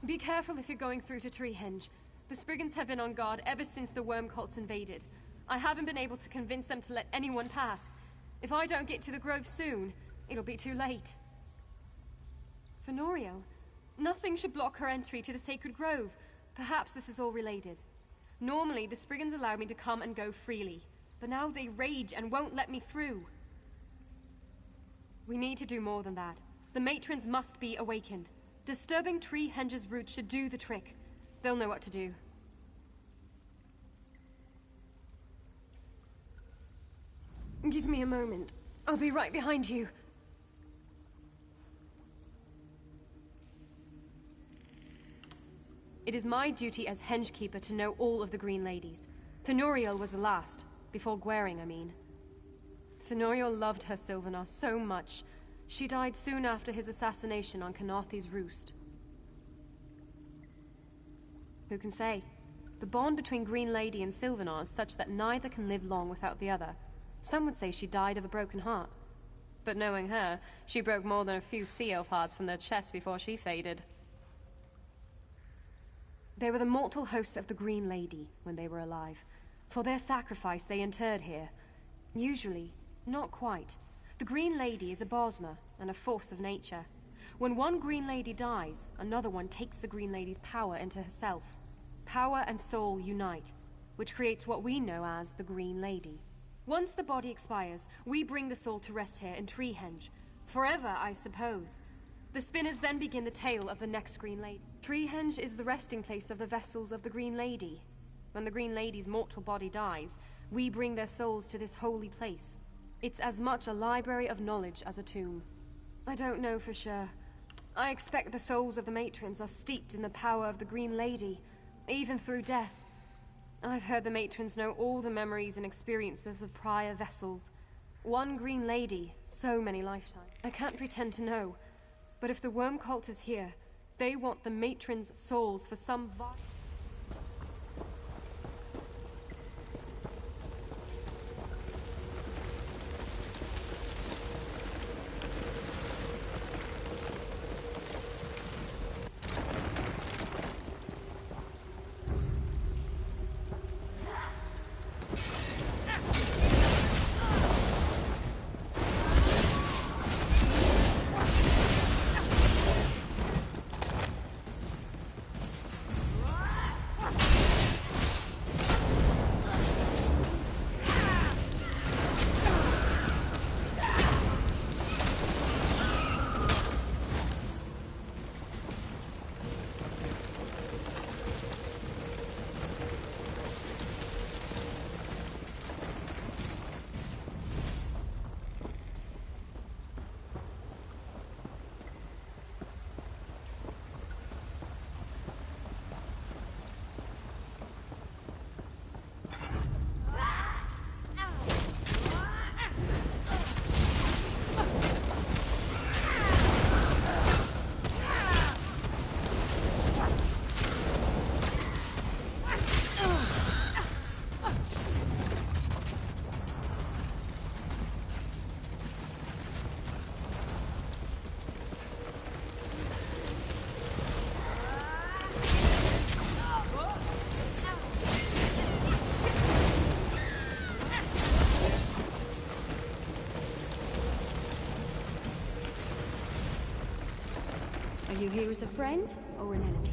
Be careful if you're going through to Treehenge. The Spriggans have been on guard ever since the worm cults invaded. I haven't been able to convince them to let anyone pass. If I don't get to the grove soon, it'll be too late. Fenoriel, nothing should block her entry to the sacred grove. Perhaps this is all related. Normally, the Spriggans allow me to come and go freely, but now they rage and won't let me through. We need to do more than that. The matrons must be awakened. Disturbing Treehenge's roots should do the trick. They'll know what to do. Give me a moment. I'll be right behind you. It is my duty as Henge Keeper to know all of the Green Ladies. Fenoriel was the last, before Gwaring, I mean. Fenoriel loved her Sylvanar so much. She died soon after his assassination on Canarthy's Roost. Who can say? The bond between Green Lady and Sylvanar is such that neither can live long without the other. Some would say she died of a broken heart. But knowing her, she broke more than a few sea elf hearts from their chests before she faded. They were the mortal hosts of the Green Lady when they were alive. For their sacrifice they interred here. Usually, not quite. The Green Lady is a Bosmer and a force of nature. When one Green Lady dies, another one takes the Green Lady's power into herself. Power and soul unite, which creates what we know as the Green Lady. Once the body expires, we bring the soul to rest here in Treehenge. Forever, I suppose. The spinners then begin the tale of the next Green Lady. Treehenge is the resting place of the vessels of the Green Lady. When the Green Lady's mortal body dies, we bring their souls to this holy place. It's as much a library of knowledge as a tomb. I don't know for sure. I expect the souls of the matrons are steeped in the power of the Green Lady, even through death. I've heard the matrons know all the memories and experiences of prior vessels. One Green Lady, so many lifetimes. I can't pretend to know, but if the worm cult is here, they want the matrons' souls for some Are you here as a friend or an enemy?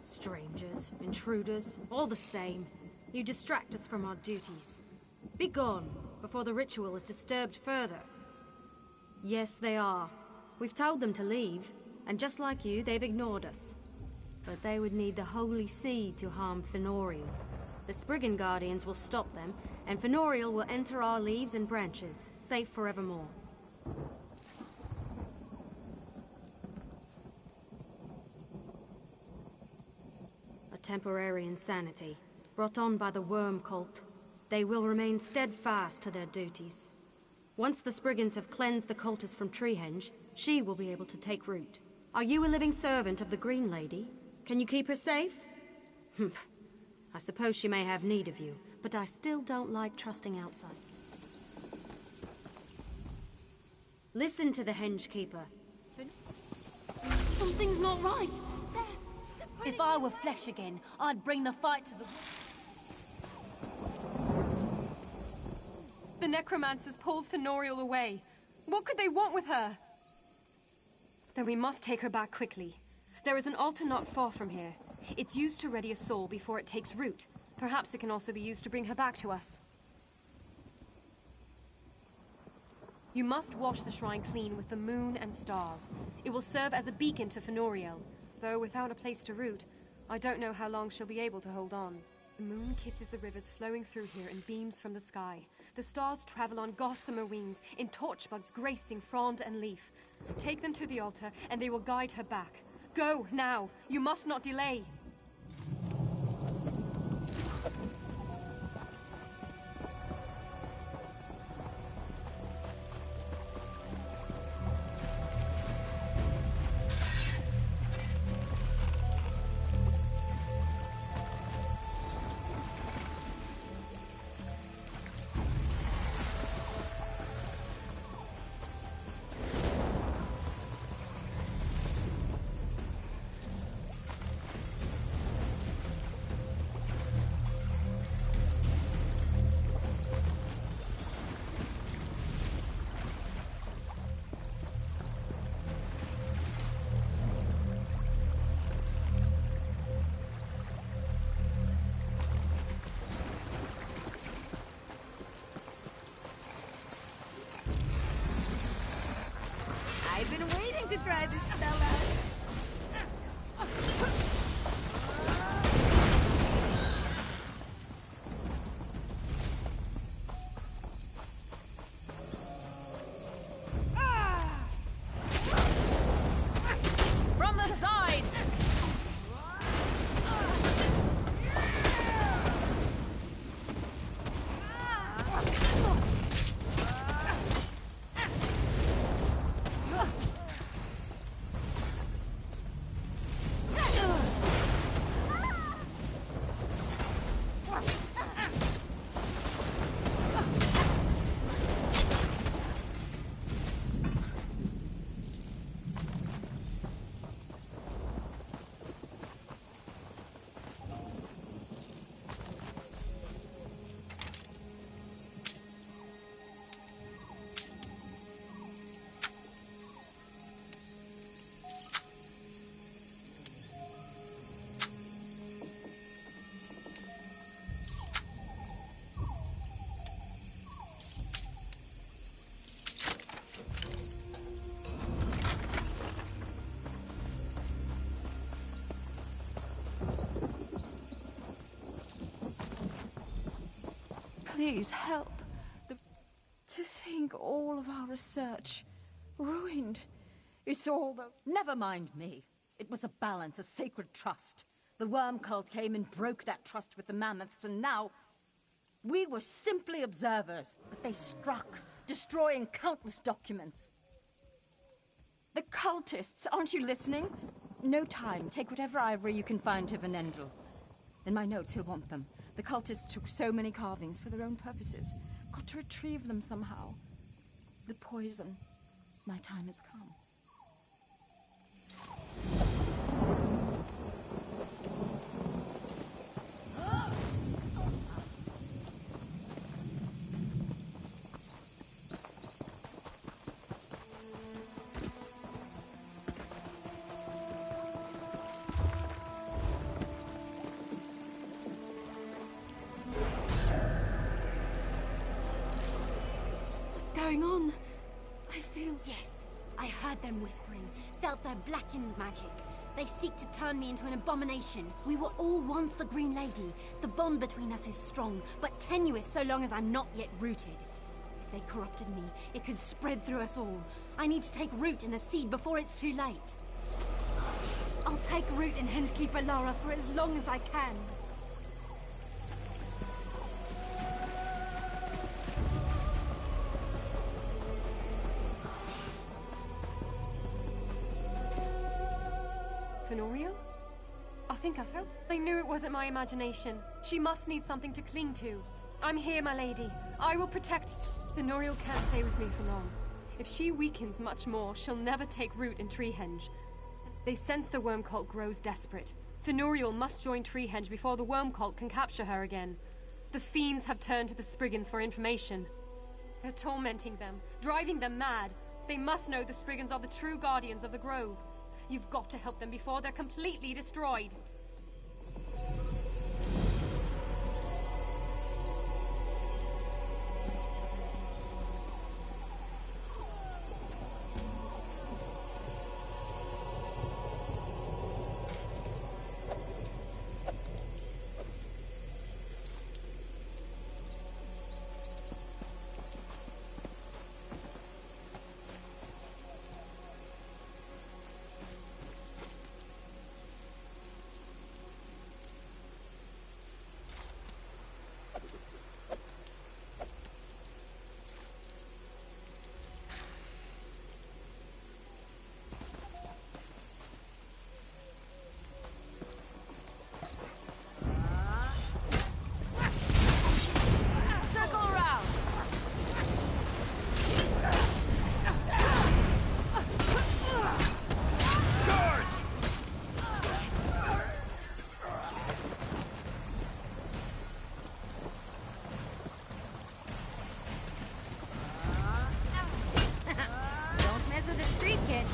Strangers, intruders, all the same. You distract us from our duties. Be gone, before the ritual is disturbed further. Yes, they are. We've told them to leave, and just like you, they've ignored us. But they would need the Holy Seed to harm Fenoriel. The Spriggan Guardians will stop them, and Fenoriel will enter our leaves and branches, safe forevermore. Temporary insanity, brought on by the worm cult. They will remain steadfast to their duties. Once the Spriggans have cleansed the cultists from Treehenge, she will be able to take root. Are you a living servant of the Green Lady? Can you keep her safe? Humph. I suppose she may have need of you, but I still don't like trusting outside. Listen to the Henge Keeper. Something's not right. If I were flesh again, I'd bring the fight to the... The necromancers pulled Fenoriel away. What could they want with her? Then we must take her back quickly. There is an altar not far from here. It's used to ready a soul before it takes root. Perhaps it can also be used to bring her back to us. You must wash the shrine clean with the moon and stars. It will serve as a beacon to Fenoriel. Though without a place to root, I don't know how long she'll be able to hold on. The moon kisses the rivers flowing through here in beams from the sky. The stars travel on gossamer wings, in torchbugs gracing frond and leaf. Take them to the altar, and they will guide her back. Go, now! You must not delay! I've been waiting to try this spell out. From the sides! Please help. To think all of our research ruined. It's all the... Never mind me. It was a balance, a sacred trust. The worm cult came and broke that trust with the mammoths, and now... we were simply observers, but they struck, destroying countless documents. The cultists, aren't you listening? No time. Take whatever ivory you can find to Venendel. In my notes, he'll want them. The cultists took so many carvings for their own purposes. Got to retrieve them somehow. The poison. My time has come. Going on? I feel... Yes, I heard them whispering, felt their blackened magic. They seek to turn me into an abomination. We were all once the Green Lady. The bond between us is strong, but tenuous so long as I'm not yet rooted. If they corrupted me, it could spread through us all. I need to take root in the seed before it's too late. I'll take root in Hengekeeper Lara for as long as I can. Fenoriel? I think I felt. I knew it wasn't my imagination. She must need something to cling to. I'm here, my lady. I will protect... Fenoriel can't stay with me for long. If she weakens much more, she'll never take root in Treehenge. They sense the worm cult grows desperate. Fenoriel must join Treehenge before the worm cult can capture her again. The fiends have turned to the Spriggans for information. They're tormenting them, driving them mad. They must know the Spriggans are the true guardians of the Grove. You've got to help them before they're completely destroyed. take it.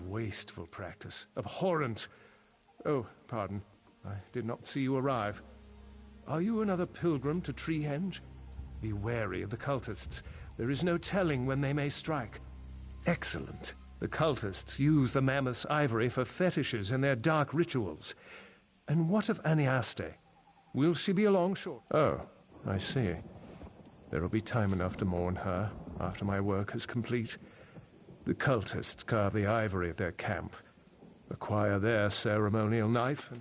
Wasteful practice. Abhorrent. Oh, pardon. I did not see you arrive. Are you another pilgrim to Treehenge? Be wary of the cultists. There is no telling when they may strike. Excellent. The cultists use the mammoth's ivory for fetishes and their dark rituals. And what of Aniaste? Will she be along short? Oh, I see. There will be time enough to mourn her after my work is complete. The cultists carve the ivory at their camp, acquire their ceremonial knife, and...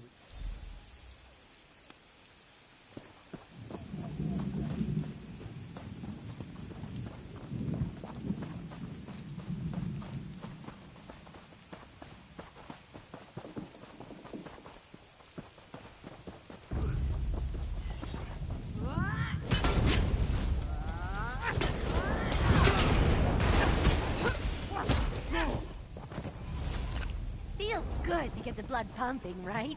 Feels good to get the blood pumping, right?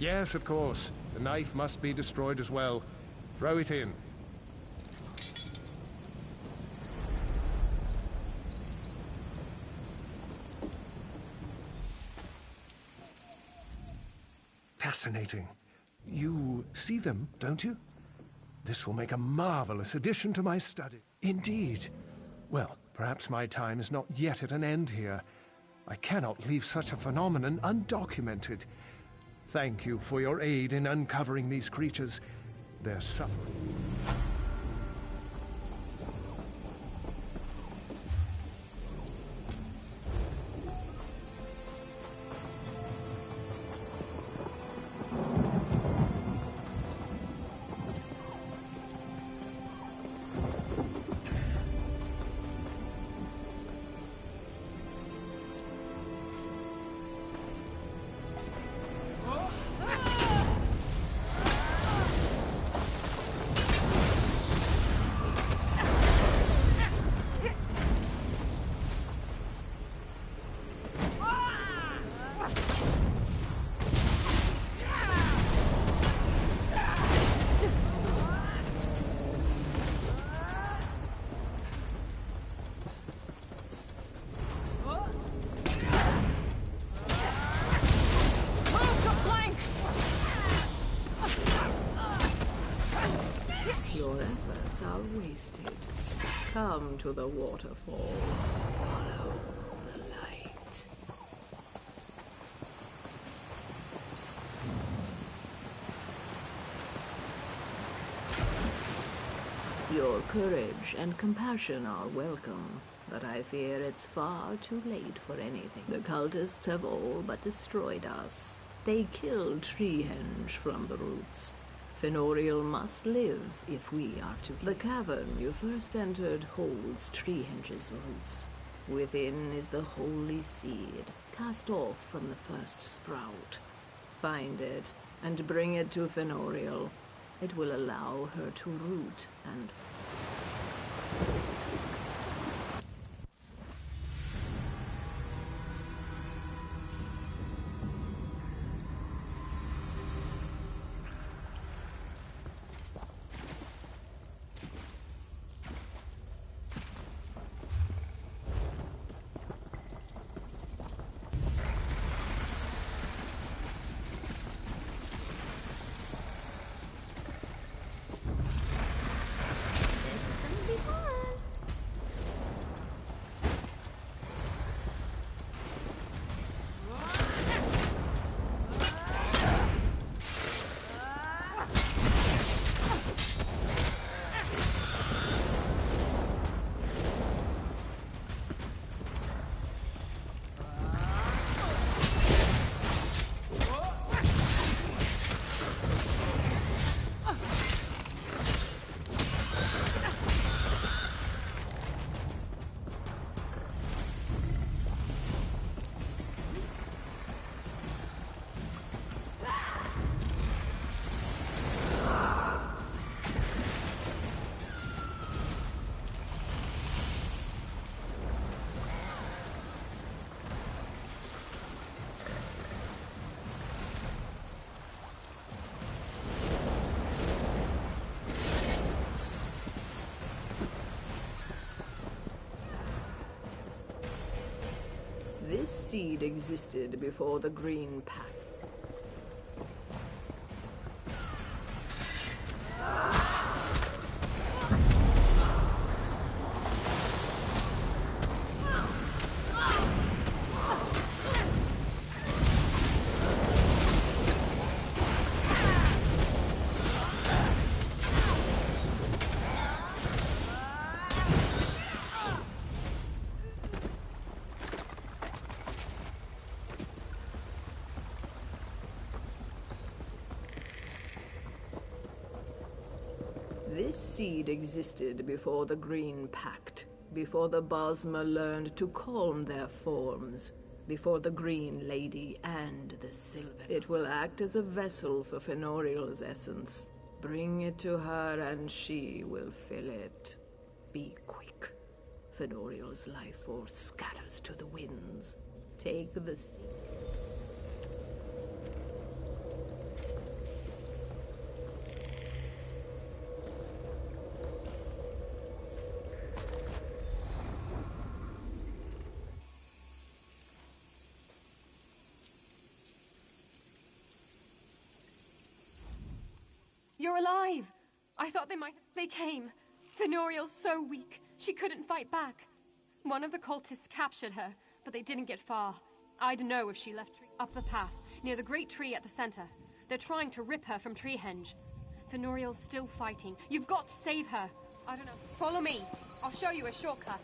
Yes, of course. The knife must be destroyed as well. Throw it in. Fascinating. You see them, don't you? This will make a marvelous addition to my study. Indeed. Well, perhaps my time is not yet at an end here. I cannot leave such a phenomenon undocumented. Thank you for your aid in uncovering these creatures. Their suffering. Your efforts are wasted. Come to the waterfall. Follow the light. Your courage and compassion are welcome, but I fear it's far too late for anything. The cultists have all but destroyed us. They killed Treehenge from the roots. Fenoriel must live if we are to keep. The cavern you first entered holds Treehenge's roots. Within is the holy seed, cast off from the first sprout. Find it, and bring it to Fenoriel. It will allow her to root and... This seed existed before the Green Pact. This seed existed before the Green Pact, before the Bosmer learned to calm their forms, before the Green Lady and the Silver. It will act as a vessel for Fenoriel's essence. Bring it to her and she will fill it. Be quick. Fenoriel's life force scatters to the winds. Take the seed. You're alive! I thought They came. Fenoriel's so weak, she couldn't fight back. One of the cultists captured her, but they didn't get far. I'd know if she left up the path, near the great tree at the center. They're trying to rip her from Treehenge. Fenoriel's still fighting. You've got to save her. I don't know. Follow me. I'll show you a shortcut.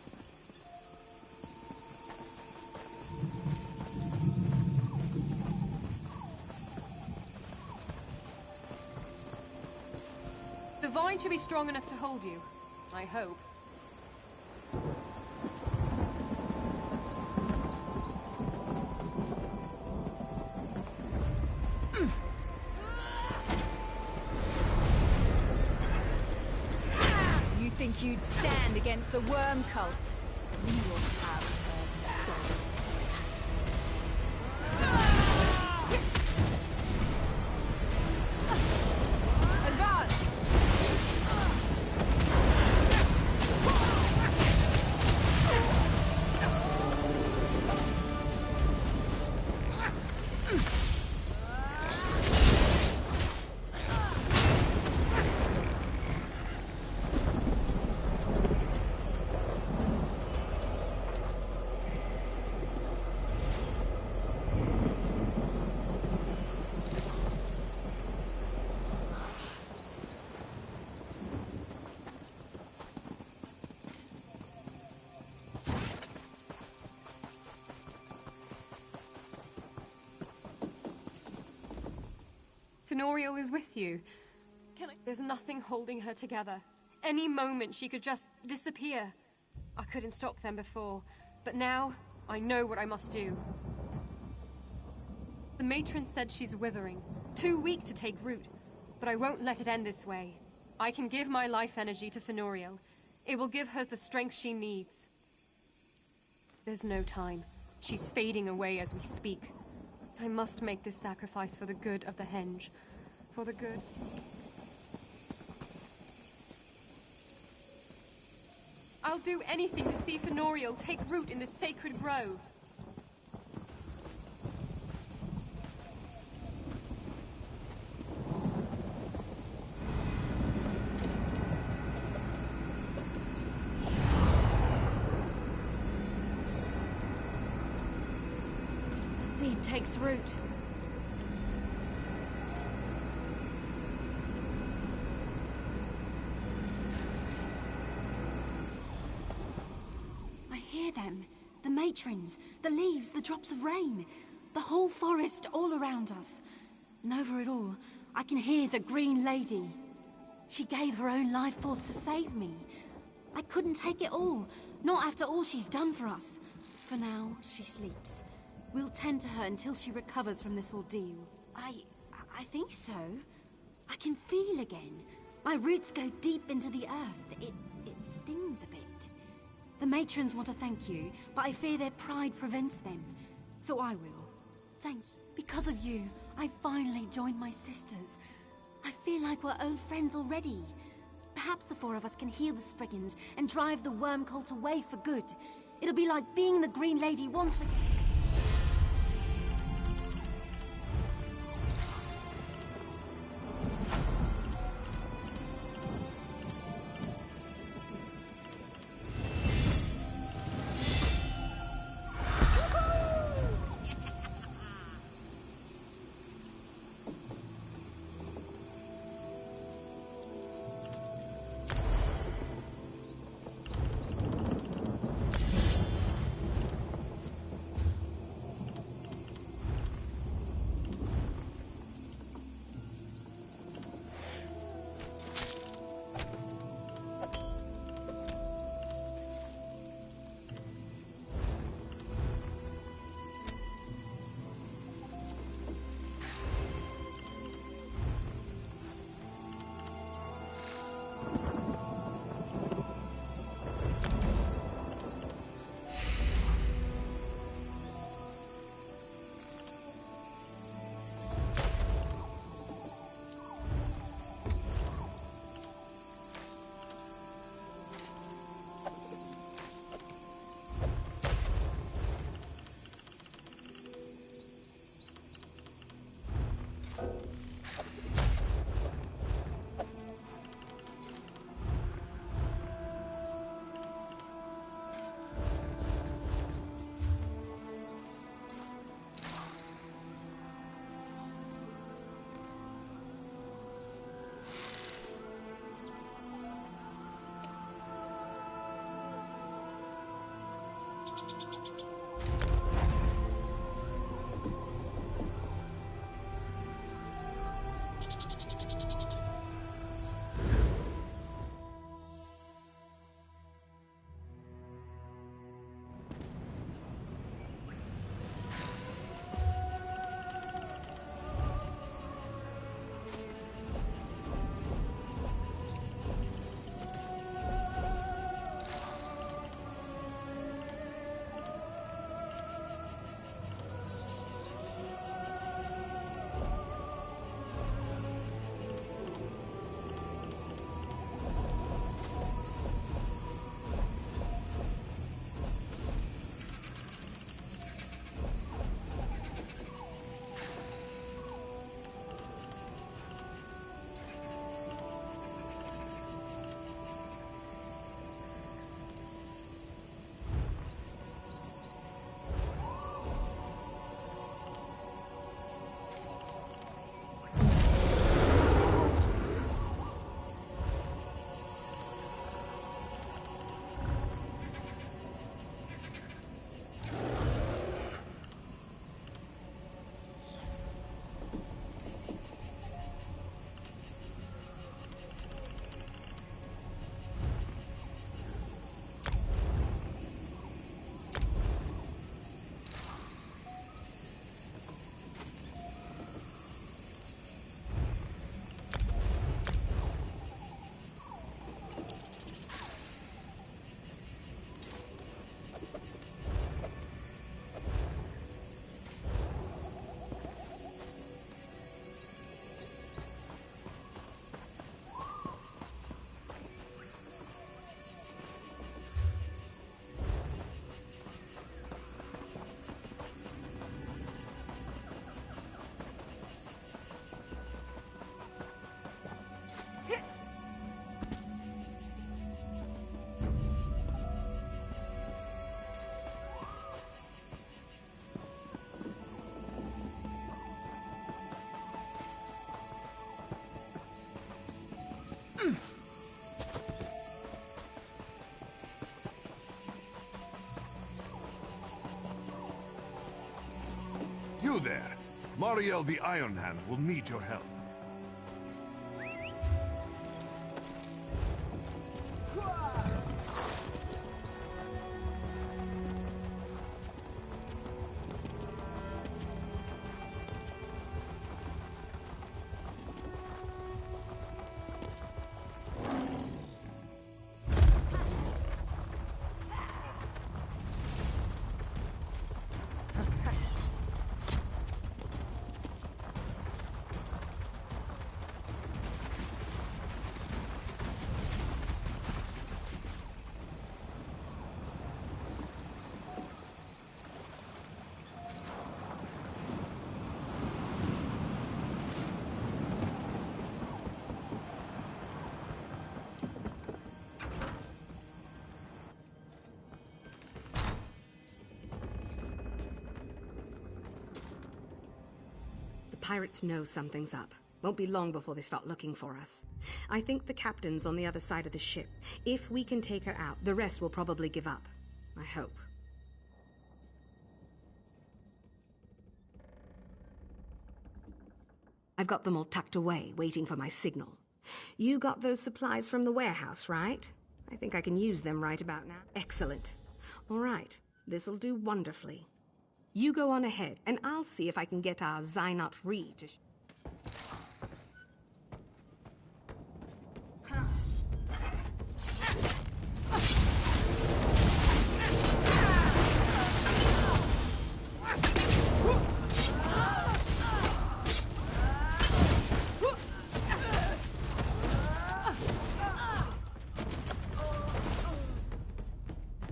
The vine should be strong enough to hold you. I hope. You think you'd stand against the worm cult? You will have her soul. Fenoriel is with you. There's nothing holding her together. Any moment she could just disappear. I couldn't stop them before, but now I know what I must do. The matron said she's withering, too weak to take root, but I won't let it end this way. I can give my life energy to Fenoriel. It will give her the strength she needs. There's no time. She's fading away as we speak. I must make this sacrifice for the good of the Henge. For the good... I'll do anything to see Fenoriel take root in this sacred grove. The seed takes root. Them. The matrons, the leaves, the drops of rain. The whole forest all around us. And over it all, I can hear the Green Lady. She gave her own life force to save me. I couldn't take it all, not after all she's done for us. For now, she sleeps. We'll tend to her until she recovers from this ordeal. I think so. I can feel again. My roots go deep into the earth. It stings a bit. The matrons want to thank you, but I fear their pride prevents them. So I will. Thank you. Because of you, I finally joined my sisters. I feel like we're old friends already. Perhaps the four of us can heal the Spriggans and drive the worm cult away for good. It'll be like being the Green Lady once again. Zoriel the Iron Hand will need your help. Pirates know something's up. Won't be long before they start looking for us. I think the captain's on the other side of the ship. If we can take her out, the rest will probably give up. I hope. I've got them all tucked away, waiting for my signal. You got those supplies from the warehouse, right? I think I can use them right about now. Excellent. All right, this'll do wonderfully. You go on ahead, and I'll see if I can get our Zynot Reed to...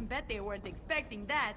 Bet they weren't expecting that.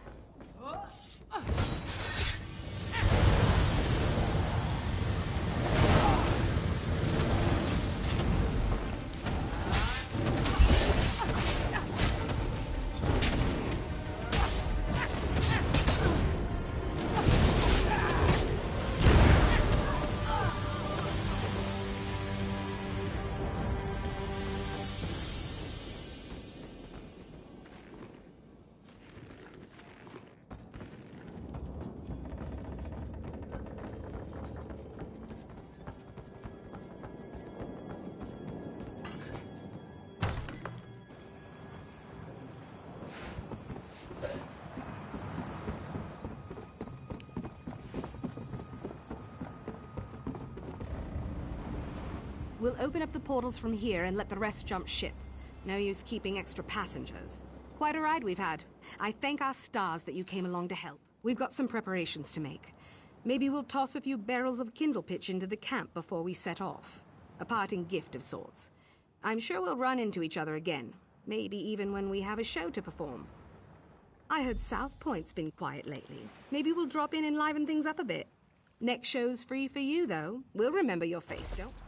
We'll open up the portals from here and let the rest jump ship. No use keeping extra passengers. Quite a ride we've had. I thank our stars that you came along to help. We've got some preparations to make. Maybe we'll toss a few barrels of kindle pitch into the camp before we set off. A parting gift of sorts. I'm sure we'll run into each other again. Maybe even when we have a show to perform. I heard South Point's been quiet lately. Maybe we'll drop in and liven things up a bit. Next show's free for you, though. We'll remember your face, don't we?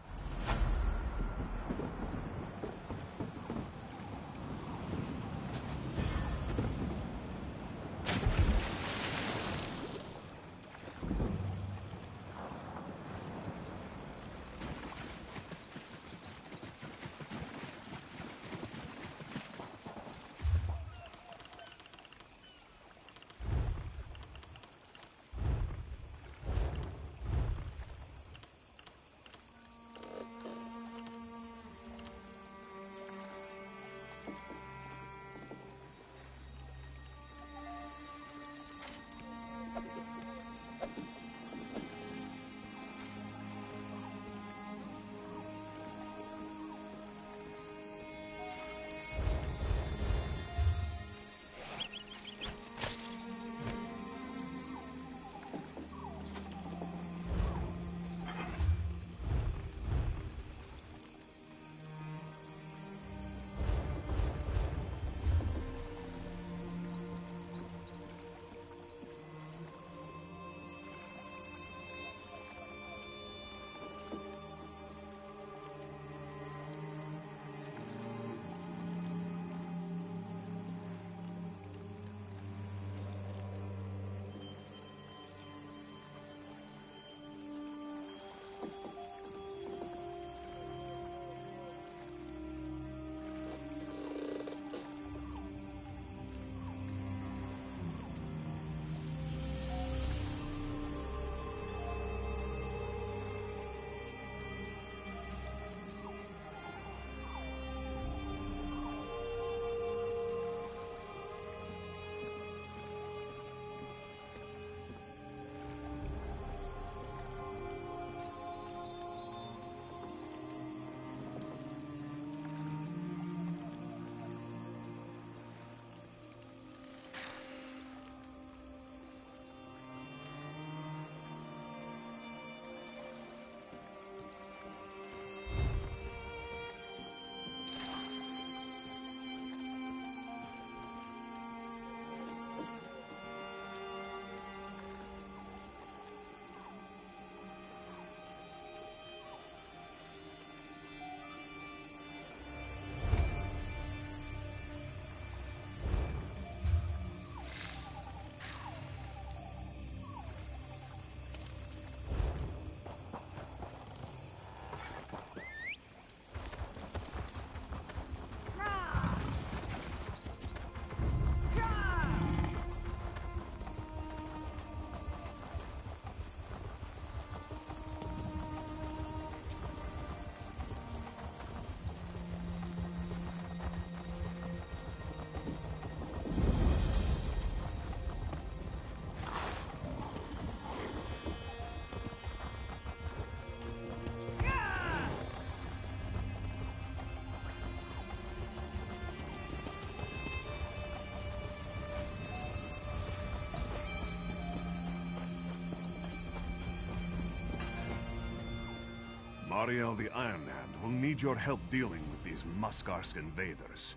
Mariel the Iron Hand will need your help dealing with these Muskarsk invaders.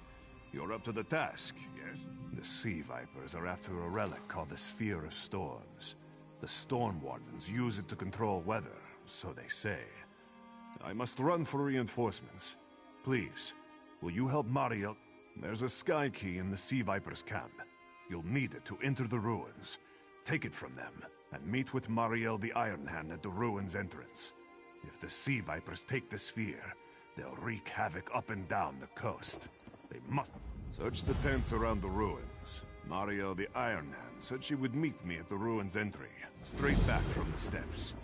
You're up to the task, yes? The Sea Vipers are after a relic called the Sphere of Storms. The Storm Wardens use it to control weather, so they say. I must run for reinforcements. Please, will you help Mariel? There's a sky key in the Sea Vipers' camp. You'll need it to enter the ruins. Take it from them, and meet with Mariel the Iron Hand at the ruins entrance. If the Sea Vipers take the sphere, they'll wreak havoc up and down the coast. They must search the tents around the ruins. Mariel the Iron Hand said she would meet me at the ruins entry, straight back from the steps.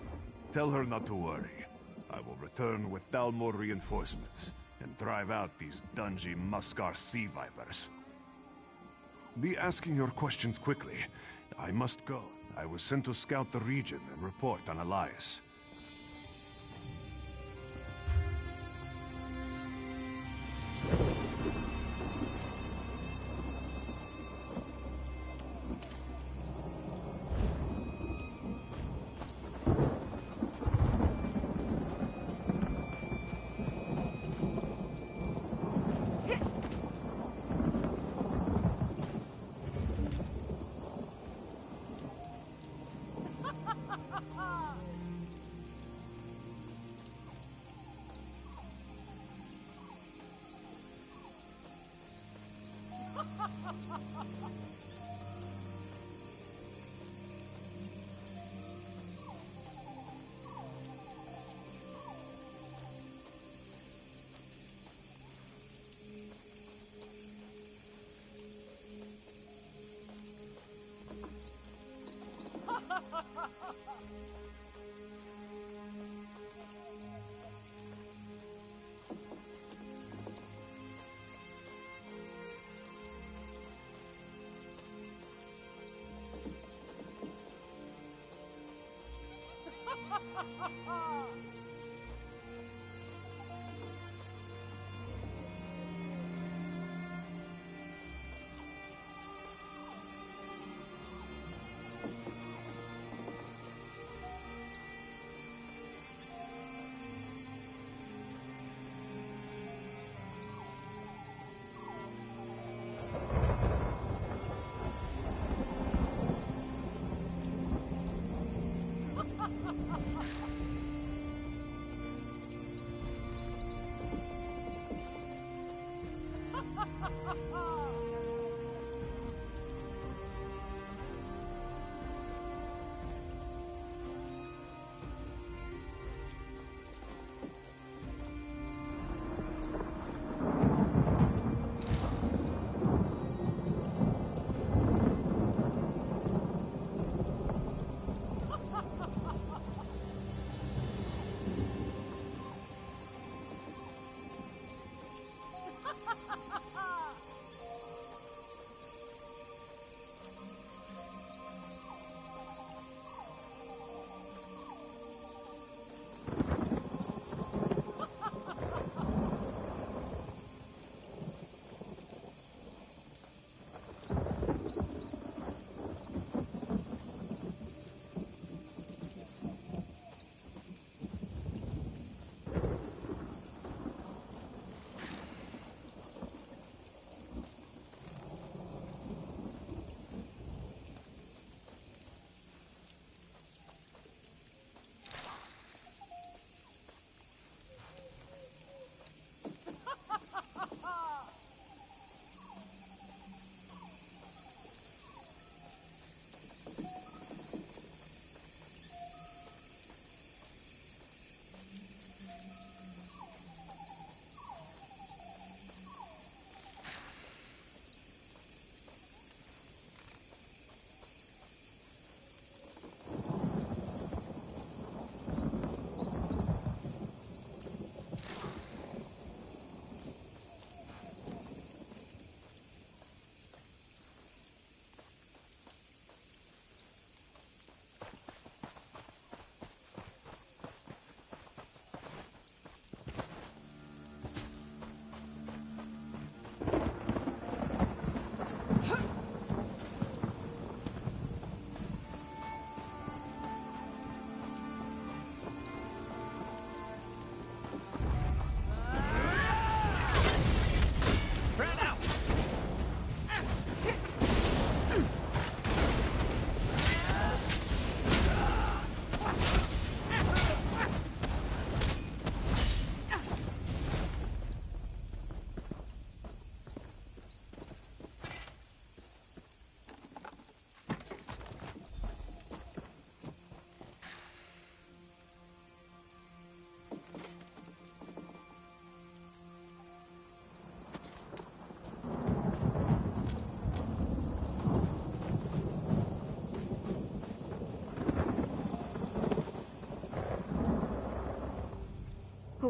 Tell her not to worry. I will return with Dalmor reinforcements and drive out these dungy Muskar Sea Vipers. Be asking your questions quickly. I must go. I was sent to scout the region and report on Elias.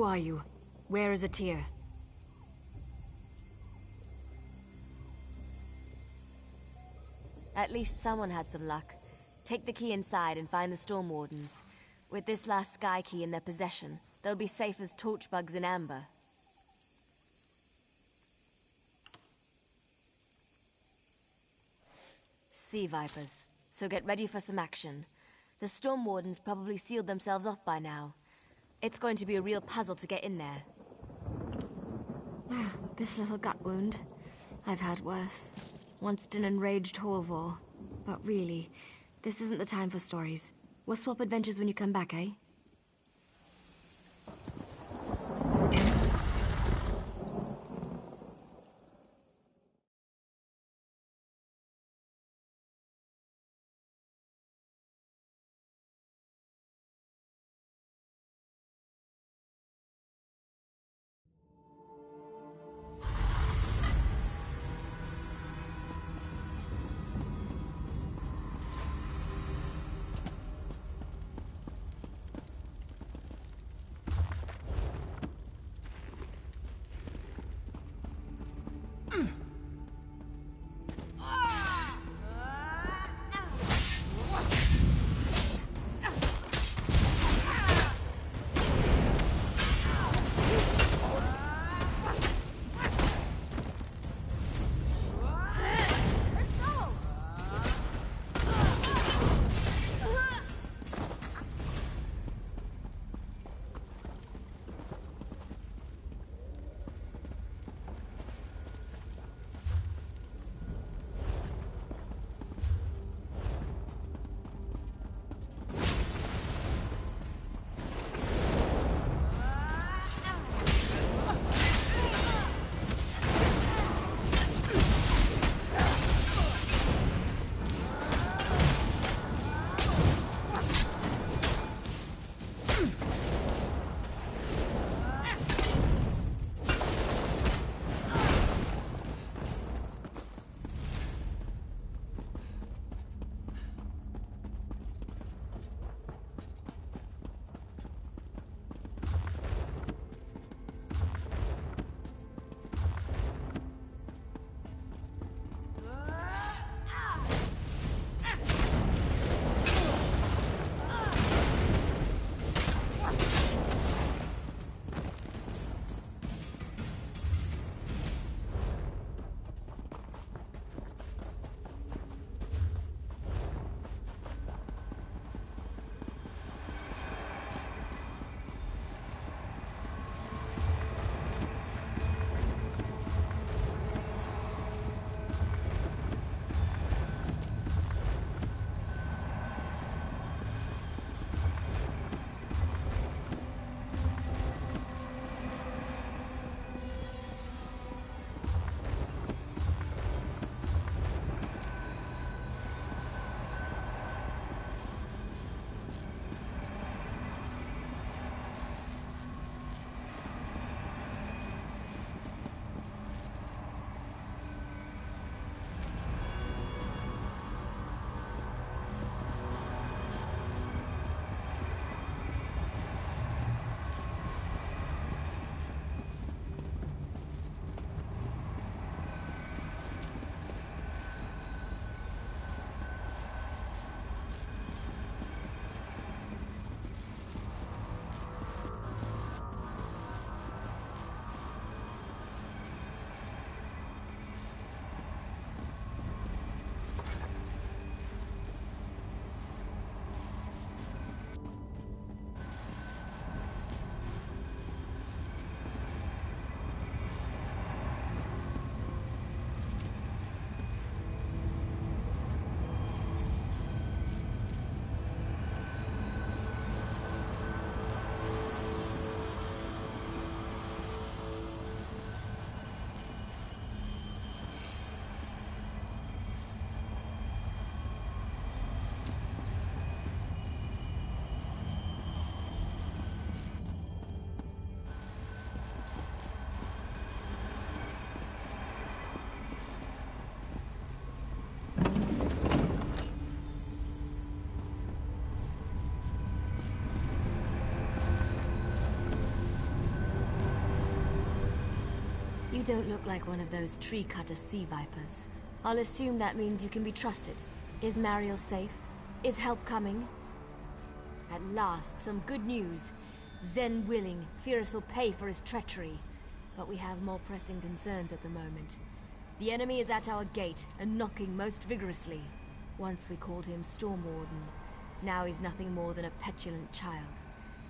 are you? Where is Atyr? At least someone had some luck. Take the key inside and find the Storm Wardens. With this last Sky Key in their possession, they'll be safe as torchbugs in amber. Sea Vipers, so get ready for some action. The Storm Wardens probably sealed themselves off by now. It's going to be a real puzzle to get in there. This little gut wound. I've had worse. Once an enraged Horvor. But really, this isn't the time for stories. We'll swap adventures when you come back, eh? don't look like one of those tree-cutter sea vipers. I'll assume that means you can be trusted. Is Mariel safe? Is help coming? At last, some good news. Zen willing, Fyrus will pay for his treachery. But we have more pressing concerns at the moment. The enemy is at our gate, and knocking most vigorously. Once we called him Stormwarden. Now he's nothing more than a petulant child.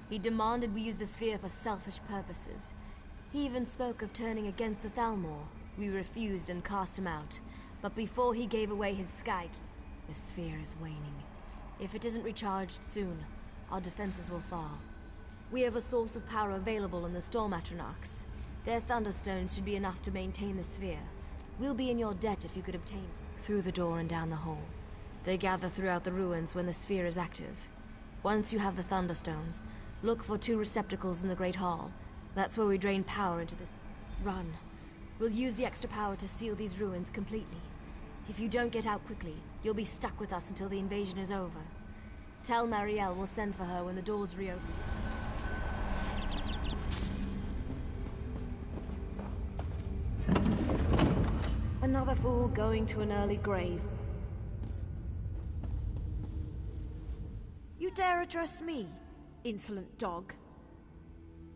He demanded we use the sphere for selfish purposes. He even spoke of turning against the Thalmor. We refused and cast him out. But before he gave away his sky, the sphere is waning. If it isn't recharged soon, our defenses will fall. We have a source of power available in the Storm Atronachs. Their Thunderstones should be enough to maintain the sphere. We'll be in your debt if you could obtain through the door and down the hall. They gather throughout the ruins when the sphere is active. Once you have the Thunderstones, look for 2 receptacles in the Great Hall. That's where we drain power into this run. We'll use the extra power to seal these ruins completely. If you don't get out quickly, you'll be stuck with us until the invasion is over. Tell Mariel we'll send for her when the doors reopen. Another fool going to an early grave. You dare address me, insolent dog?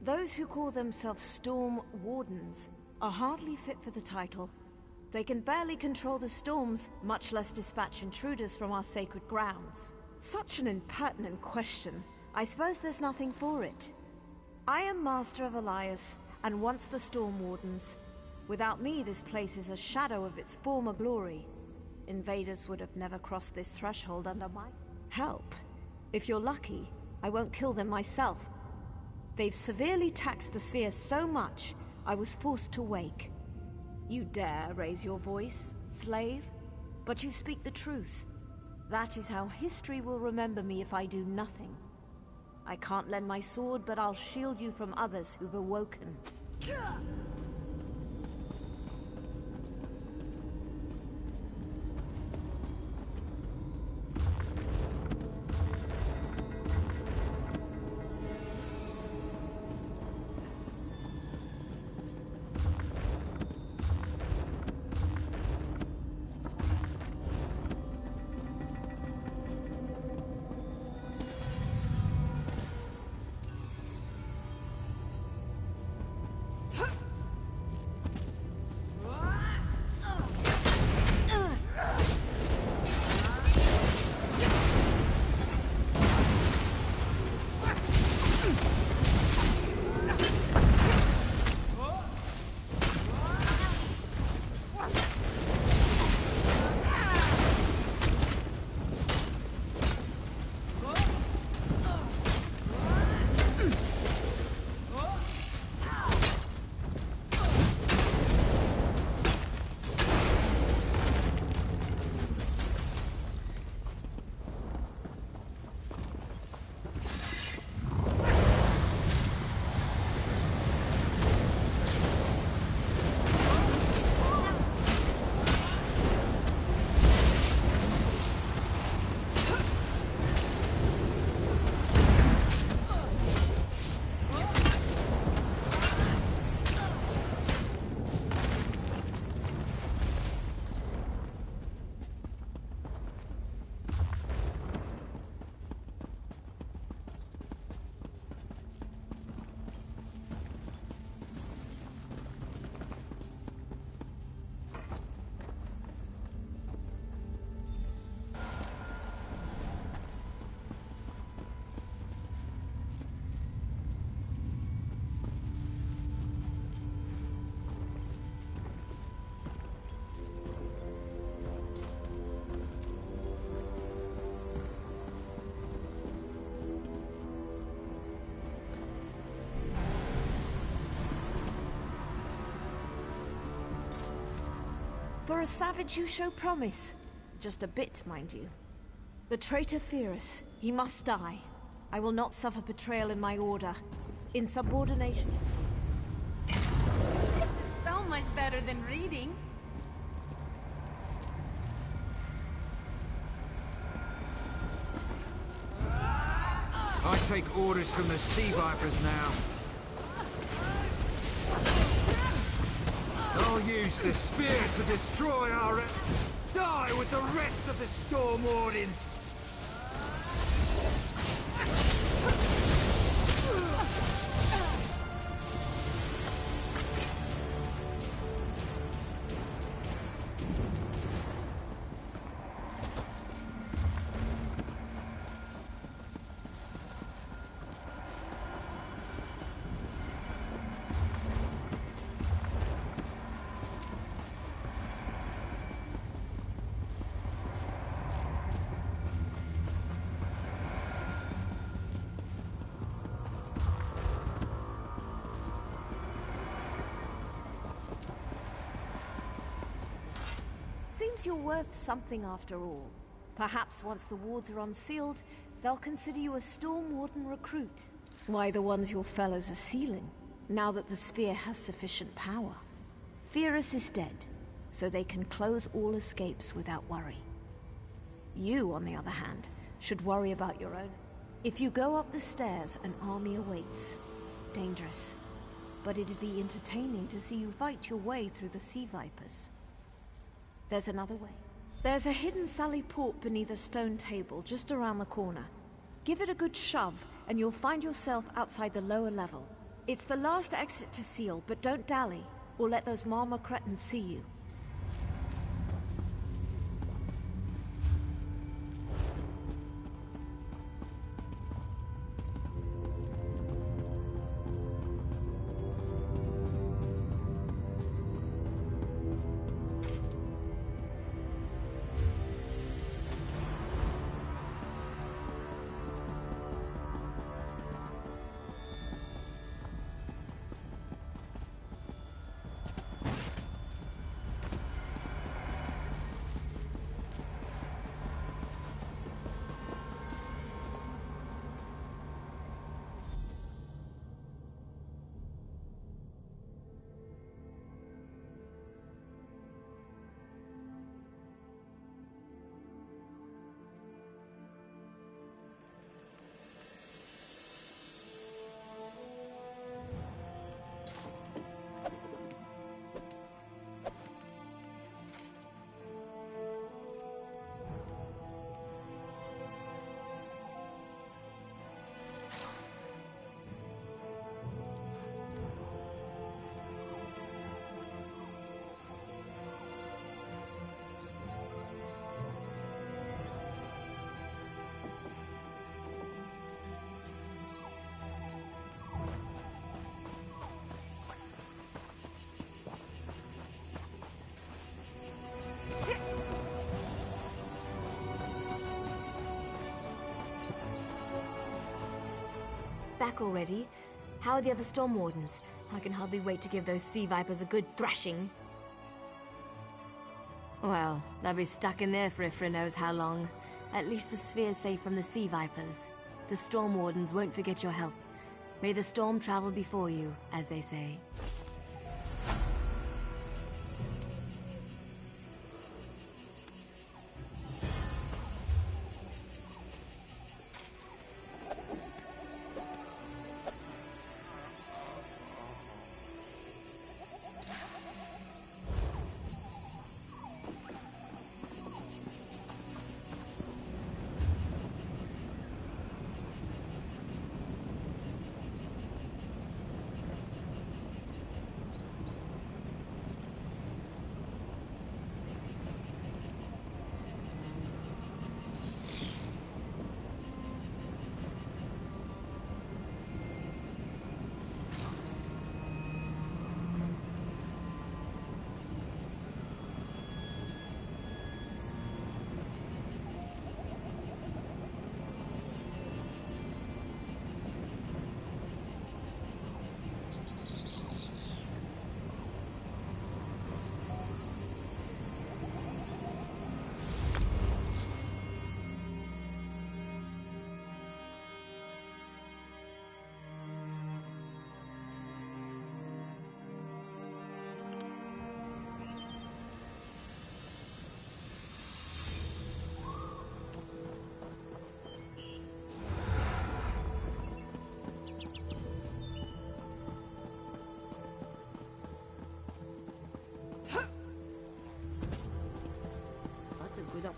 Those who call themselves Storm Wardens are hardly fit for the title. They can barely control the storms, much less dispatch intruders from our sacred grounds. Such an impertinent question. I suppose there's nothing for it. I am Master of Elias, and once the Storm Wardens. Without me, this place is a shadow of its former glory. Invaders would have never crossed this threshold under my help. If you're lucky, I won't kill them myself. They've severely taxed the sphere so much, I was forced to wake. You dare raise your voice, slave? But you speak the truth. That is how history will remember me if I do nothing. I can't lend my sword, but I'll shield you from others who've awoken. For a savage you show promise. Just a bit, mind you. The traitor Fyrus, he must die. I will not suffer betrayal in my order. Insubordination. This is so much better than reading. I take orders from the Sea Vipers now. I'll use the spear to destroy our... Die with the rest of the Storm Wardens! Seems you're worth something after all. Perhaps once the wards are unsealed, they'll consider you a Storm Warden recruit. Why, the ones your fellows are sealing, now that the Sphere has sufficient power. Pyrrhus is dead, so they can close all escapes without worry. You, on the other hand, should worry about your own. If you go up the stairs, an army awaits. Dangerous. But it'd be entertaining to see you fight your way through the Sea Vipers. There's another way. There's a hidden sally port beneath a stone table just around the corner. Give it a good shove, and you'll find yourself outside the lower level. It's the last exit to seal, but don't dally, or let those Marmor cretins see you. Back already? How are the other Storm Wardens? I can hardly wait to give those Sea Vipers a good thrashing. Well, they'll be stuck in there for Ifra knows how long. At least the Sphere's safe from the Sea Vipers. The Storm Wardens won't forget your help. May the storm travel before you, as they say.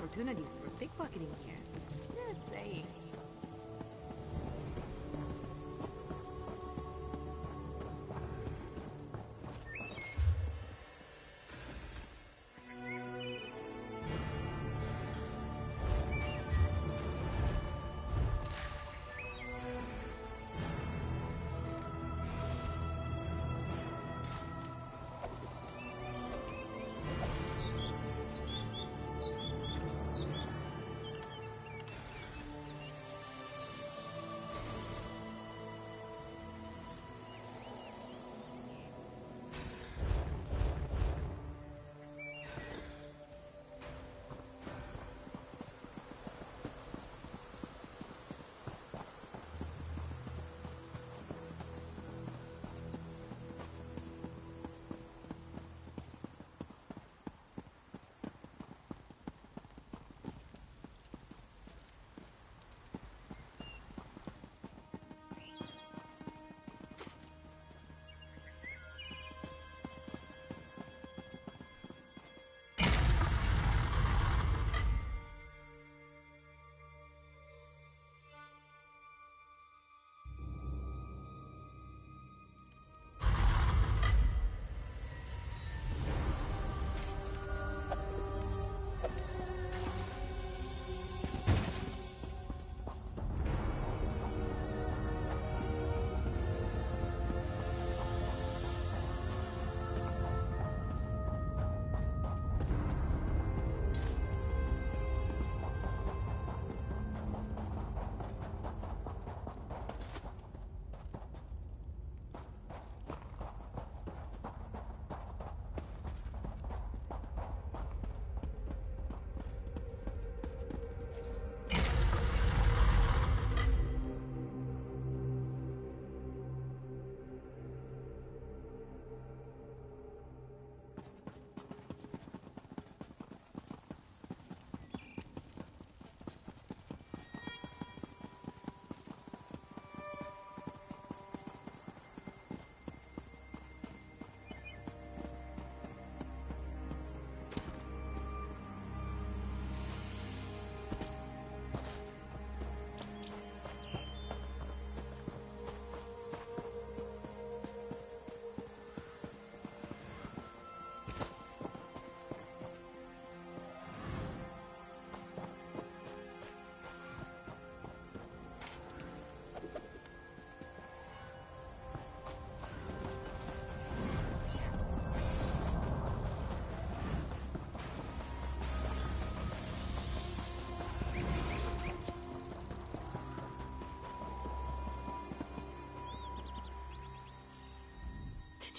opportunities for pickpocketing here. Just saying.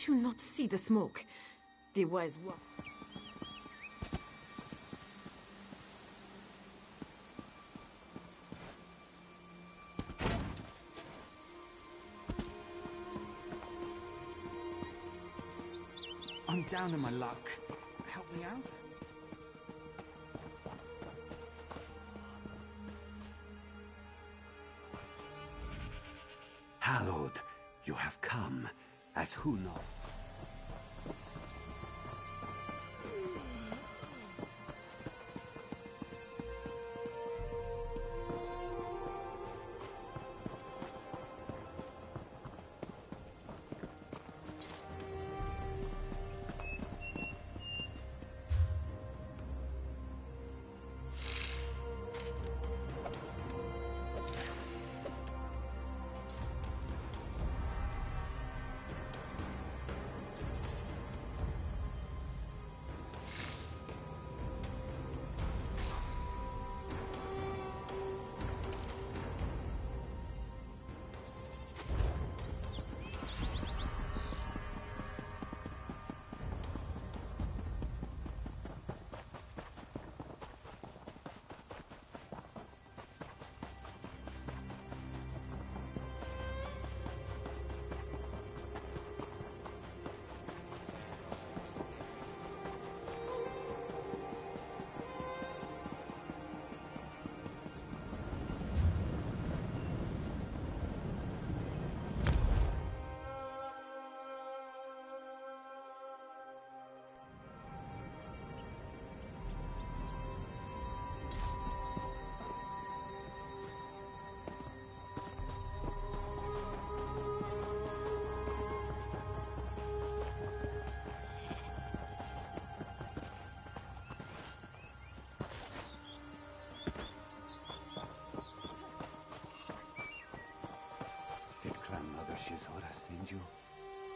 Did you not see the smoke? There was one. I'm down in my luck. Help me out? Hallowed, you have come, as who knows?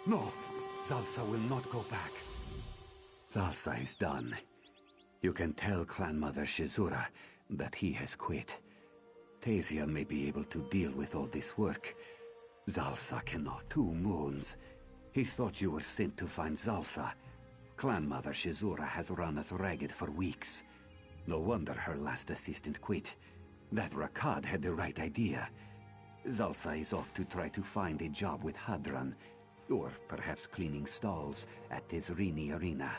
No! Zalsa will not go back. Zalsa is done. You can tell Clan Mother Shizura that he has quit. Tasia may be able to deal with all this work. Zalsa cannot. 2 moons. He thought you were sent to find Zalsa. Clan Mother Shizura has run us ragged for weeks. No wonder her last assistant quit. That Rakad had the right idea. Zalsa is off to try to find a job with Hadran, or perhaps cleaning stalls at Tezrini Arena.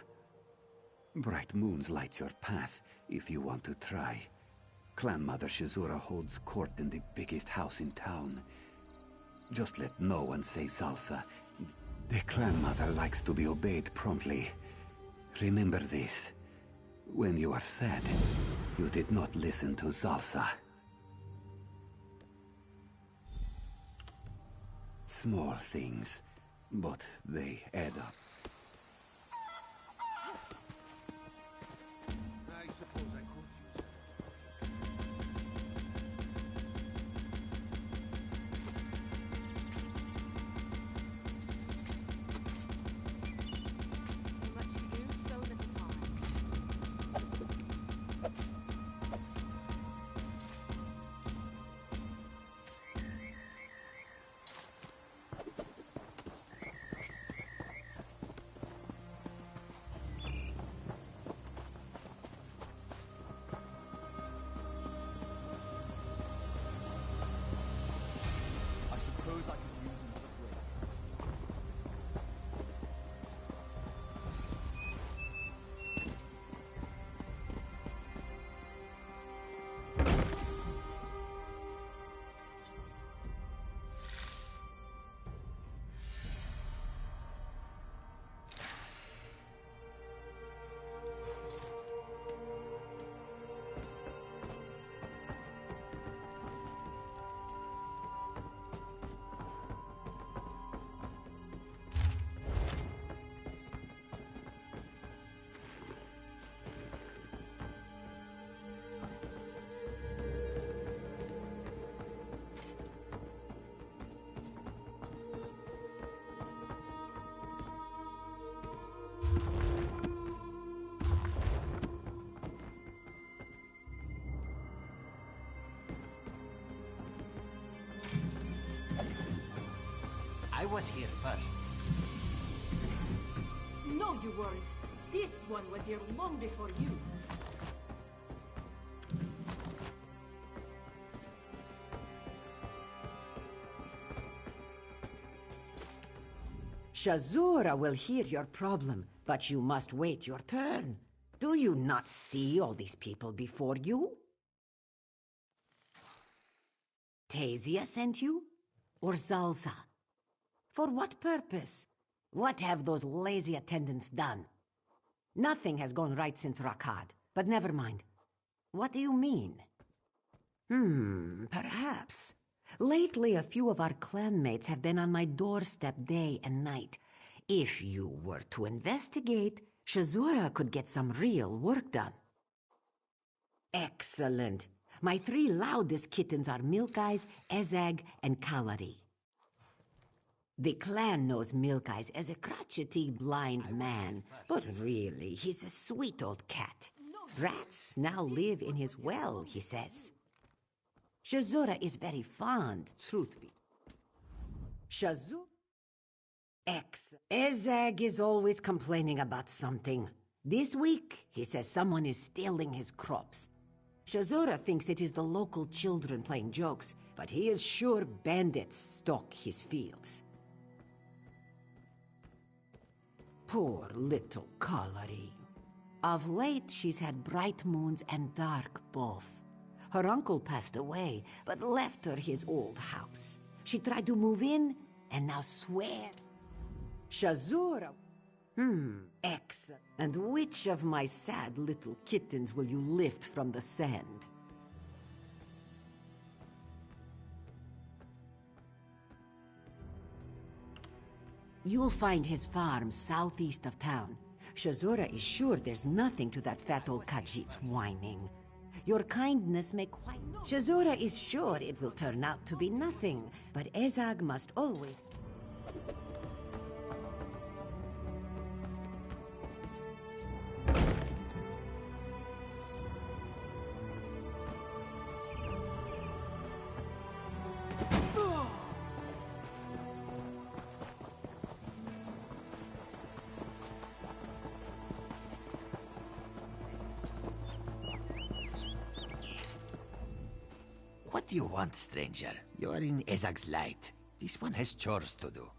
Bright moons light your path if you want to try. Clan Mother Shizura holds court in the biggest house in town. Just let no one say Zalsa. The Clan Mother likes to be obeyed promptly. Remember this. When you are sad, you did not listen to Zalsa. Small things, but they add up. I suppose I could use it. So much to do, so little time. I suppose I could use another break. I was here first. No, you weren't. This one was here long before you. Shazura will hear your problem, but you must wait your turn. Do you not see all these people before you? Tasia sent you? Or Zalsa? For what purpose? What have those lazy attendants done? Nothing has gone right since Rakad, but never mind. What do you mean? Perhaps. Lately, a few of our clanmates have been on my doorstep day and night. If you were to investigate, Shazura could get some real work done. Excellent. My 3 loudest kittens are Milk Eyes, Ezag, and Kalari. The clan knows Milk Eyes as a crotchety blind man, but really, he's a sweet old cat. Rats now live in his well, he says. Shazura is very fond, truth be. Shazura? Ezag is always complaining about something. This week, he says someone is stealing his crops. Shazura thinks it is the local children playing jokes, but he is sure bandits stalk his fields. Poor little Kalari. Of late, she's had bright moons and dark both. Her uncle passed away, but left her his old house. She tried to move in, and now swear. Shazura. Excellent. And which of my sad little kittens will you lift from the sand? You'll find his farm southeast of town. Shazura is sure there's nothing to that fat old Khajiit's whining. Your kindness may quite... Shazura is sure it will turn out to be nothing, but Ezag must always... do you want, stranger? You are in Ezag's light. This one has chores to do.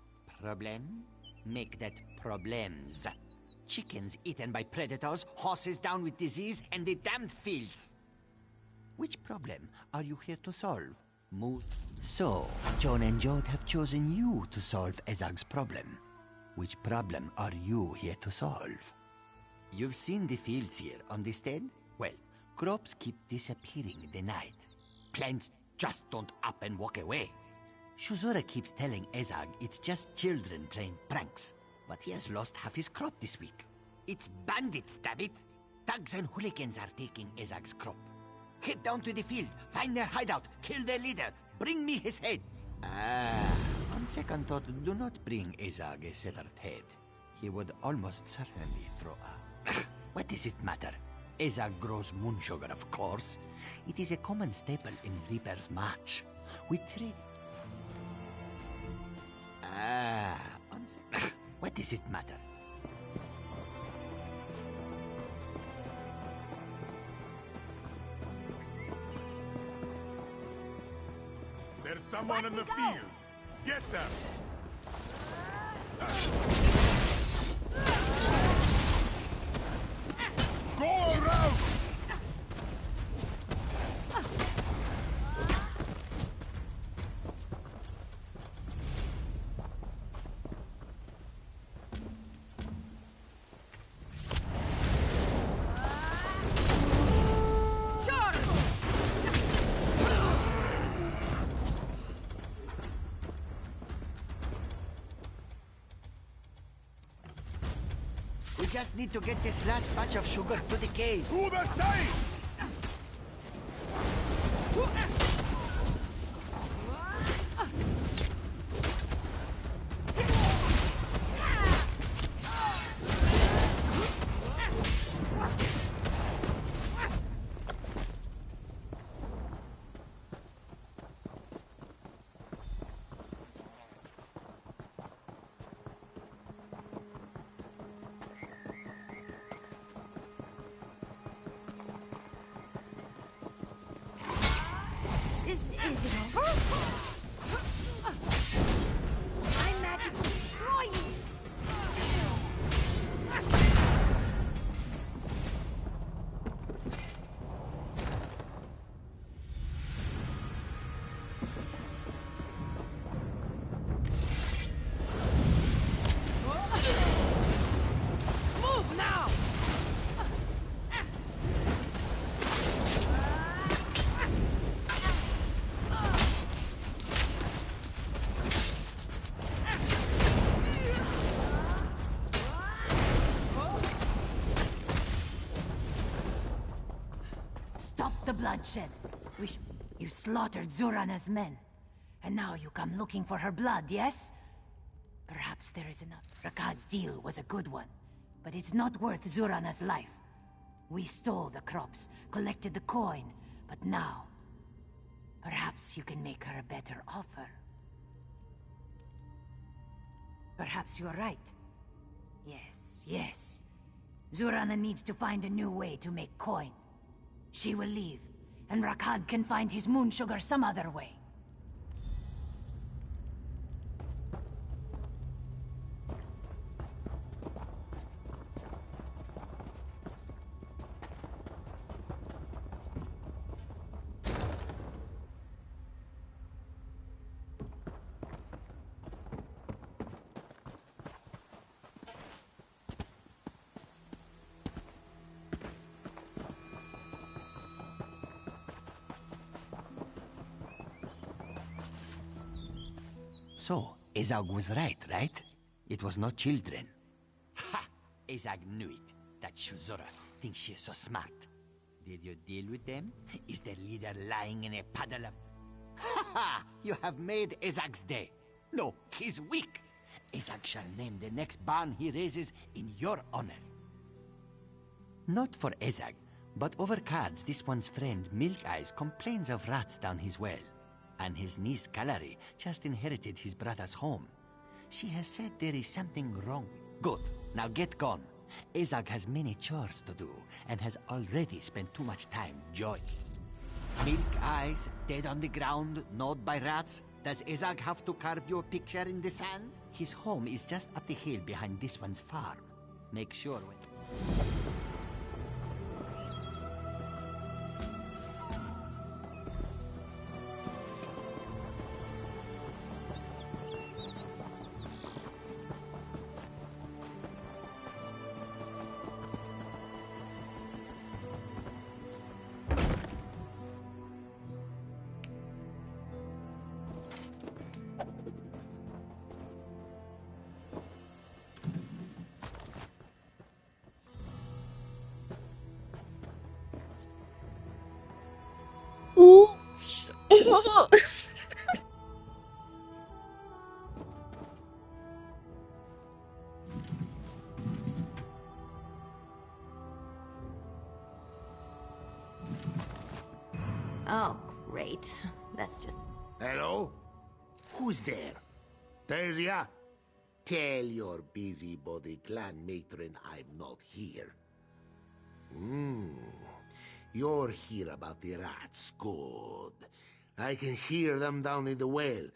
Problem? Make that problems. Chickens eaten by predators, horses down with disease, and the damned fields. Which problem are you here to solve? So, Joan and Jode have chosen you to solve Ezag's problem. Which problem are you here to solve? You've seen the fields here, understand? Well, crops keep disappearing in the night. Plants just don't up and walk away. Shuzura keeps telling Ezag it's just children playing pranks, but he has lost half his crop this week. It's bandits, damn it! Thugs and hooligans are taking Ezag's crop. Head down to the field, find their hideout, kill their leader, bring me his head. On second thought, do not bring Ezag a severed head. He would almost certainly throw a... What does it matter? Ezag grows moon sugar, of course. It is a common staple in Reaper's March. We trade... What does it matter? There's someone in the field. Get them! Go around! We just need to get this last batch of sugar to the cave. To the side! Is it over? I'm magically destroy you! Move now! Stop the bloodshed. You slaughtered Zurana's men. And now you come looking for her blood, yes? Perhaps there is enough. Rakad's deal was a good one, but it's not worth Zurana's life. We stole the crops, collected the coin, but now... perhaps you can make her a better offer. Perhaps you're right. Yes. Zurana needs to find a new way to make coin. She will leave, and Rakad can find his moon sugar some other way. So, Ezag was right? It was not children. Ha! Ezag knew it. That Shuzura thinks she is so smart. Did you deal with them? Is their leader lying in a puddle of... Ha ha! You have made Ezag's day. No, he's weak. Ezag shall name the next barn he raises in your honor. Not for Ezag, but over cards, this one's friend Milk Eyes complains of rats down his well. And his niece Kalari just inherited his brother's home. She has said there is something wrong. Good. Now get gone. Ezag has many chores to do, and has already spent too much time joy. Milk eyes, dead on the ground, gnawed by rats. Does Izag have to carve your picture in the sand? His home is just up the hill behind this one's farm. Make sure when... Oops. Oh, great. That's just... Hello? Who's there? Thesia? Tell your busybody clan matron I'm not here. You're here about the rats. Good. I can hear them down in the well.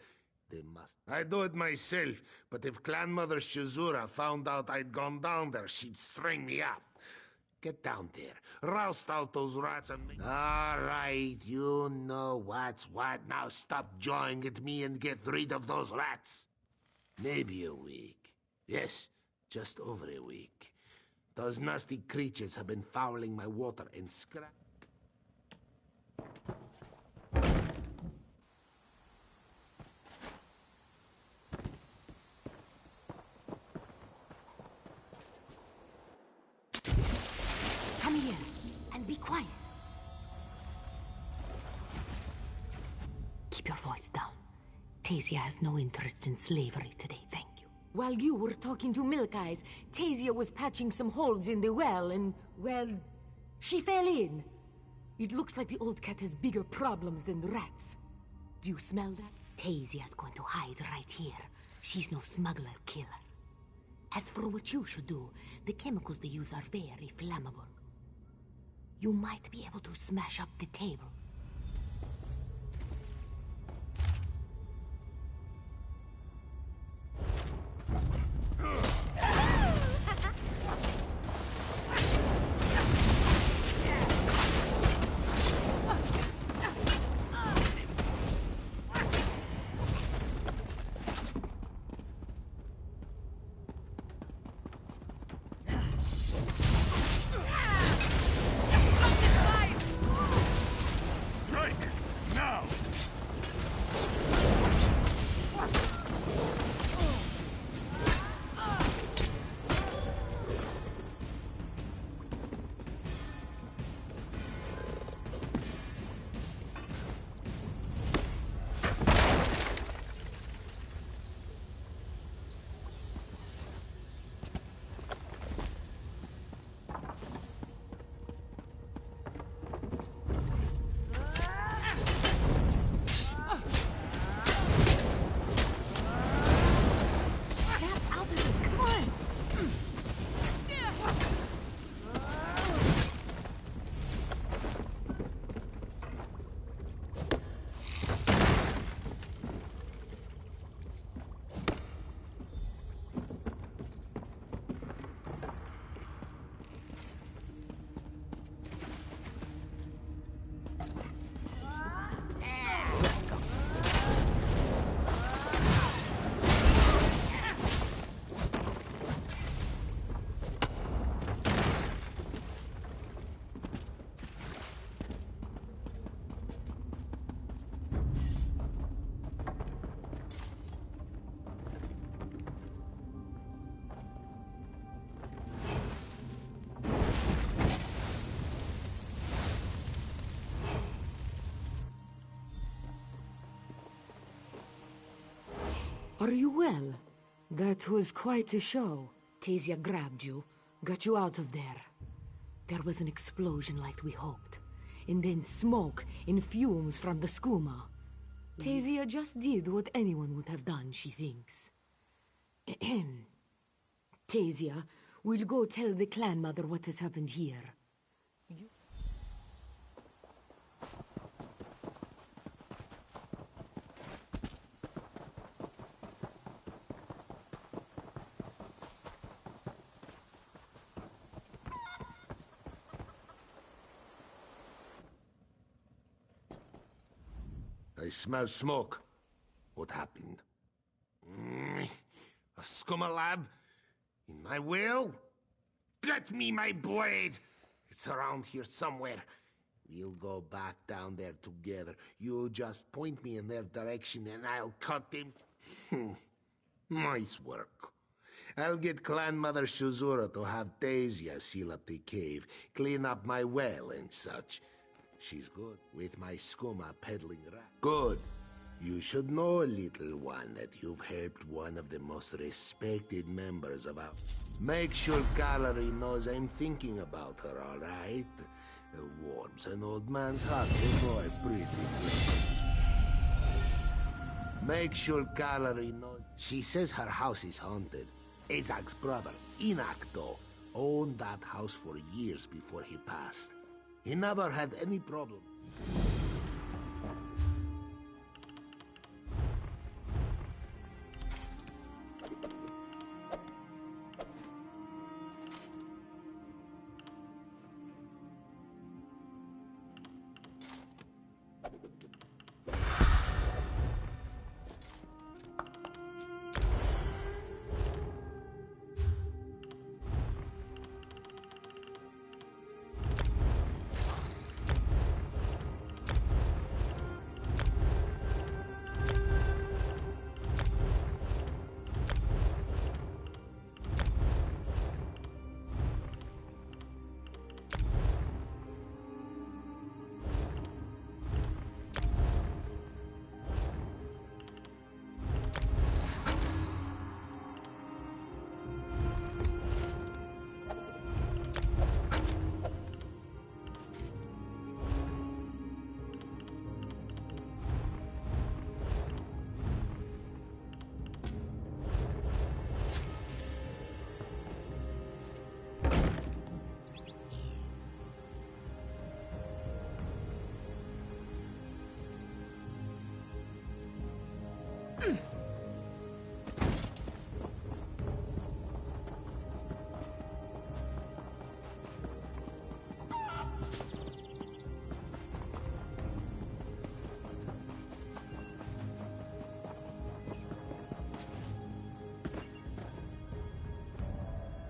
They must... I'd do it myself, but if Clan Mother Shizura found out I'd gone down there, she'd string me up. Get down there, roust out those rats and... All right, you know what's what. Now stop jawing at me and get rid of those rats. Maybe a week. Yes, just over a week. Those nasty creatures have been fouling my water and scrap... Come here, and be quiet. Keep your voice down. Tasia has no interest in slavery today, thank you. While you were talking to Milk Eyes, Tasia was patching some holes in the well and, well, she fell in. It looks like the old cat has bigger problems than the rats. Do you smell that? Tasia's going to hide right here. She's no smuggler killer. As for what you should do, the chemicals they use are very flammable. You might be able to smash up the tables. Are you well? That was quite a show. Tasia grabbed you, got you out of there. There was an explosion like we hoped, and then smoke and fumes from the skooma. Tasia just did what anyone would have done, she thinks. Tasia, we'll go tell the clan mother what has happened here. I smell smoke. What happened? A Skumalab? In my well? Get me my blade! It's around here somewhere. We'll go back down there together. You just point me in their direction and I'll cut them. Nice work. I'll get Clan Mother Shizura to have Thesia seal up the cave, clean up my well and such. She's good with my skooma peddling rat. Good. You should know, little one, that you've helped one of the most respected members of our... Make sure Gallery knows I'm thinking about her, all right? It warms an old man's heart to know a pretty place. Make sure Gallery knows... She says her house is haunted. Azag's brother, Enoch, though, owned that house for years before he passed. He never had any problem.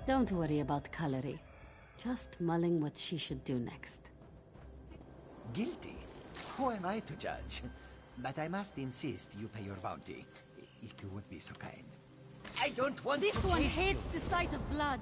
Don't worry about Kalari. Just mulling what she should do next. Guilty? Who am I to judge? But I must insist you pay your bounty, if you would be so kind. I don't want This to one chase hates you. the sight of blood.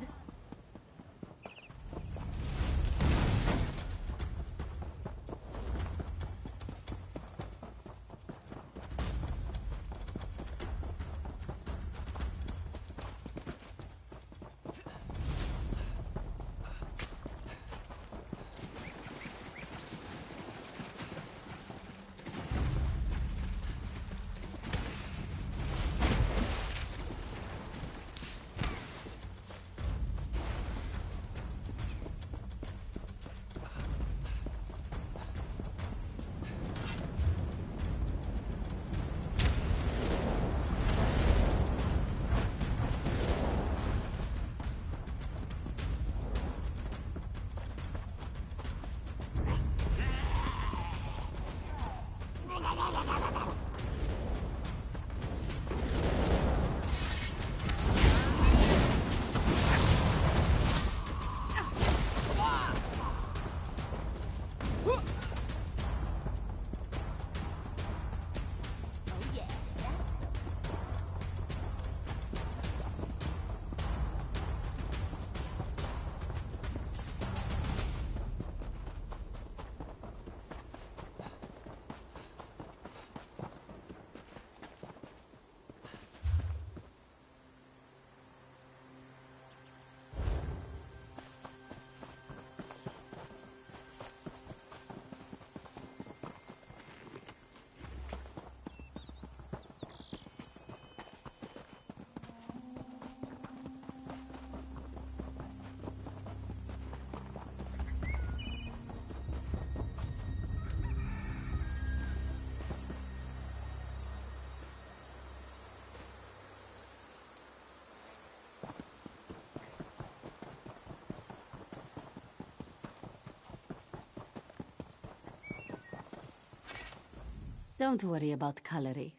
Don't worry about Kalari.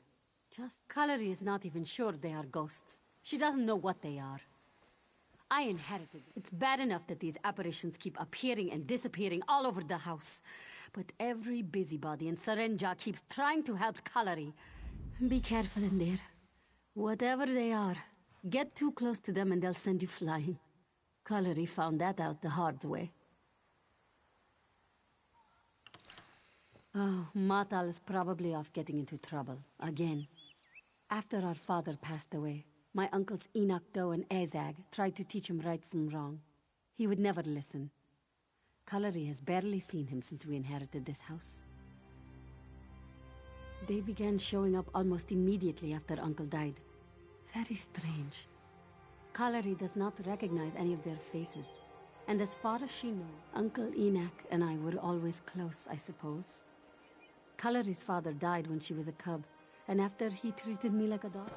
Kalari is not even sure they are ghosts. She doesn't know what they are. I inherited it. It's bad enough that these apparitions keep appearing and disappearing all over the house. But every busybody in Sarenja keeps trying to help Kalari. Be careful in there. Whatever they are, get too close to them and they'll send you flying. Kalari found that out the hard way. Oh, Matal is probably off getting into trouble, again. After our father passed away, my uncles Enoch Doe and Azag tried to teach him right from wrong. He would never listen. Kalari has barely seen him since we inherited this house. They began showing up almost immediately after Uncle died. Very strange. Kalari does not recognize any of their faces. And as far as she knows, Uncle Enoch and I were always close, I suppose. Kalari's father died when she was a cub, and after he treated me like a dog.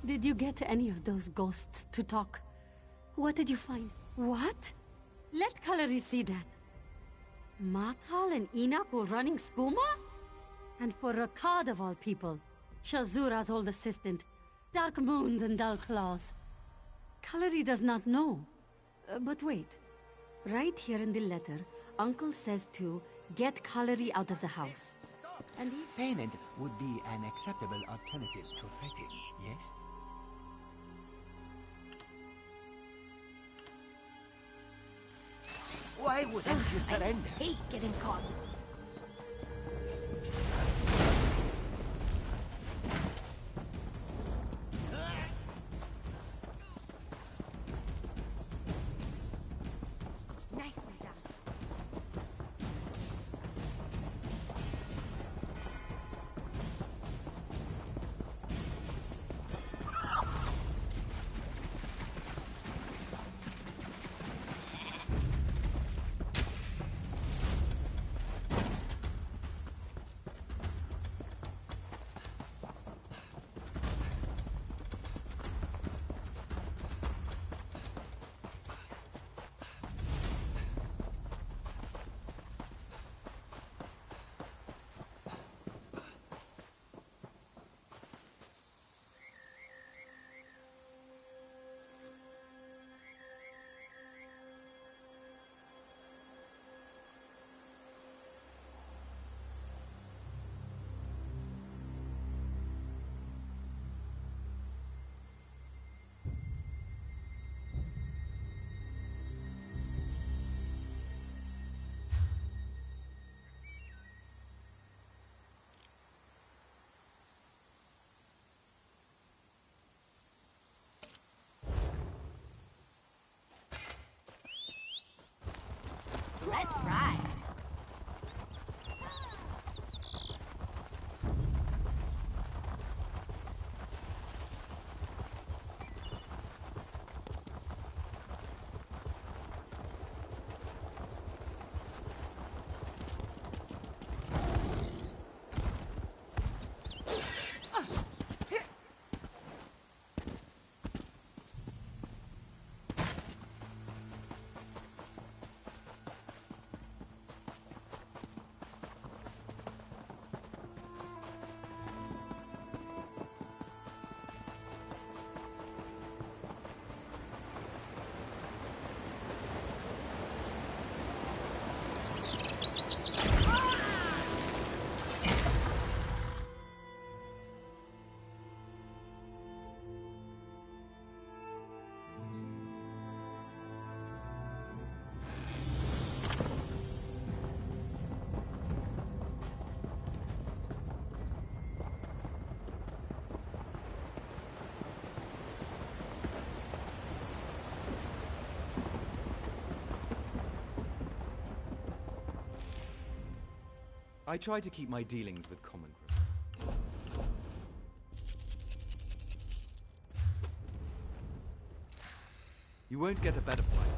Did you get any of those ghosts to talk? What did you find? What? Let Kalari see that. Matal and Enoch were running Skooma? And for Rakad of all people, Shazura's old assistant, Dark Moons and Dull Claws. Kalari does not know. But wait. Right here in the letter, Uncle says to get Kalari out of the house. And payment would be an acceptable alternative to fighting, yes? Why wouldn't you surrender? I hate getting caught. Nicely done. I try to keep my dealings with common. You won't get a better price.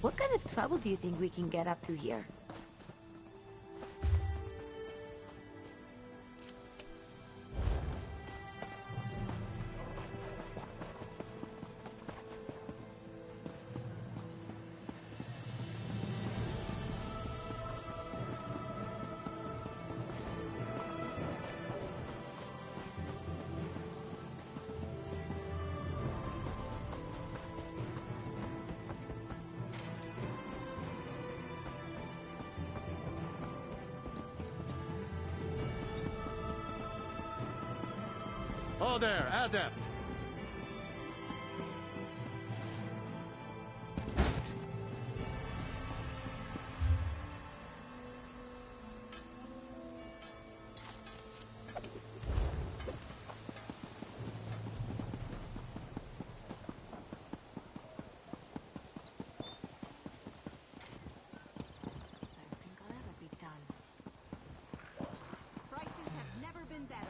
What kind of trouble do you think we can get up to here? Oh there, Adept! Prices have never been better.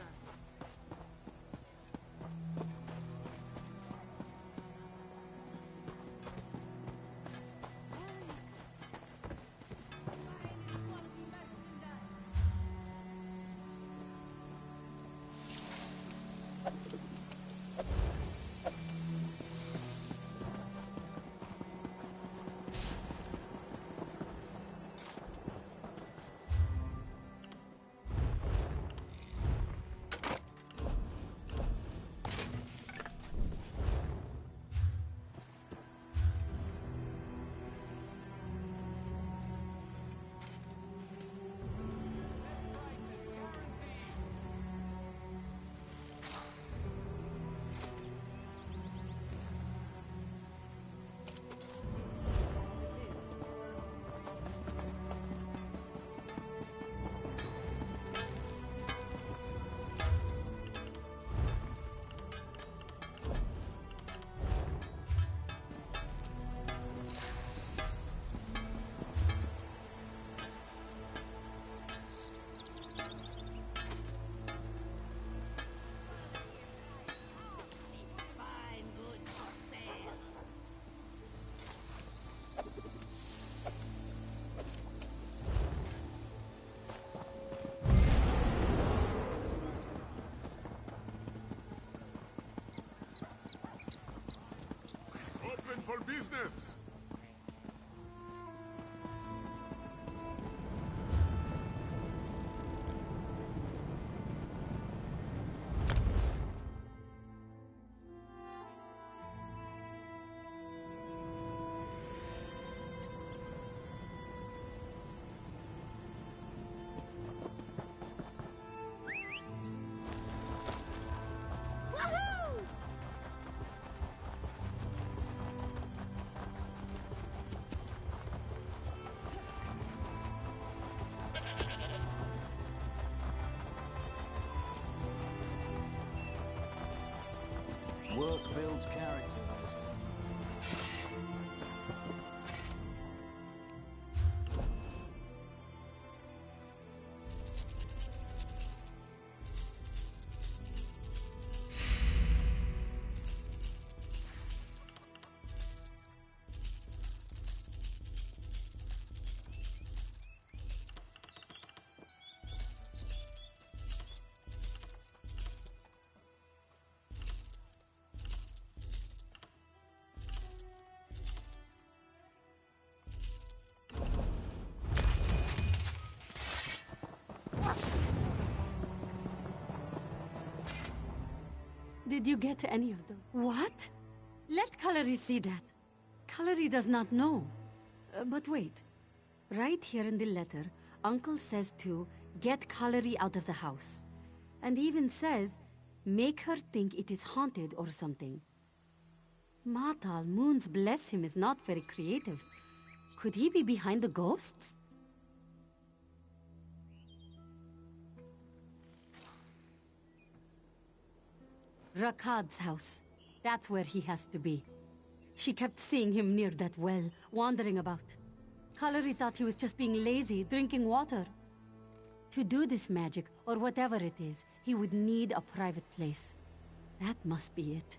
Open for business! Did you get any of them? What? Let Kalari see that. Kalari does not know. But wait. Right here in the letter, Uncle says to get Kalari out of the house. And even says, make her think it is haunted or something. Matal, Moons bless him, is not very creative. Could he be behind the ghosts? Rakad's house. That's where he has to be. She kept seeing him near that well, wandering about. Kalari thought he was just being lazy, drinking water. To do this magic, or whatever it is, he would need a private place. That must be it.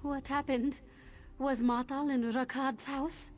What happened? Was Matal in Rakad's house?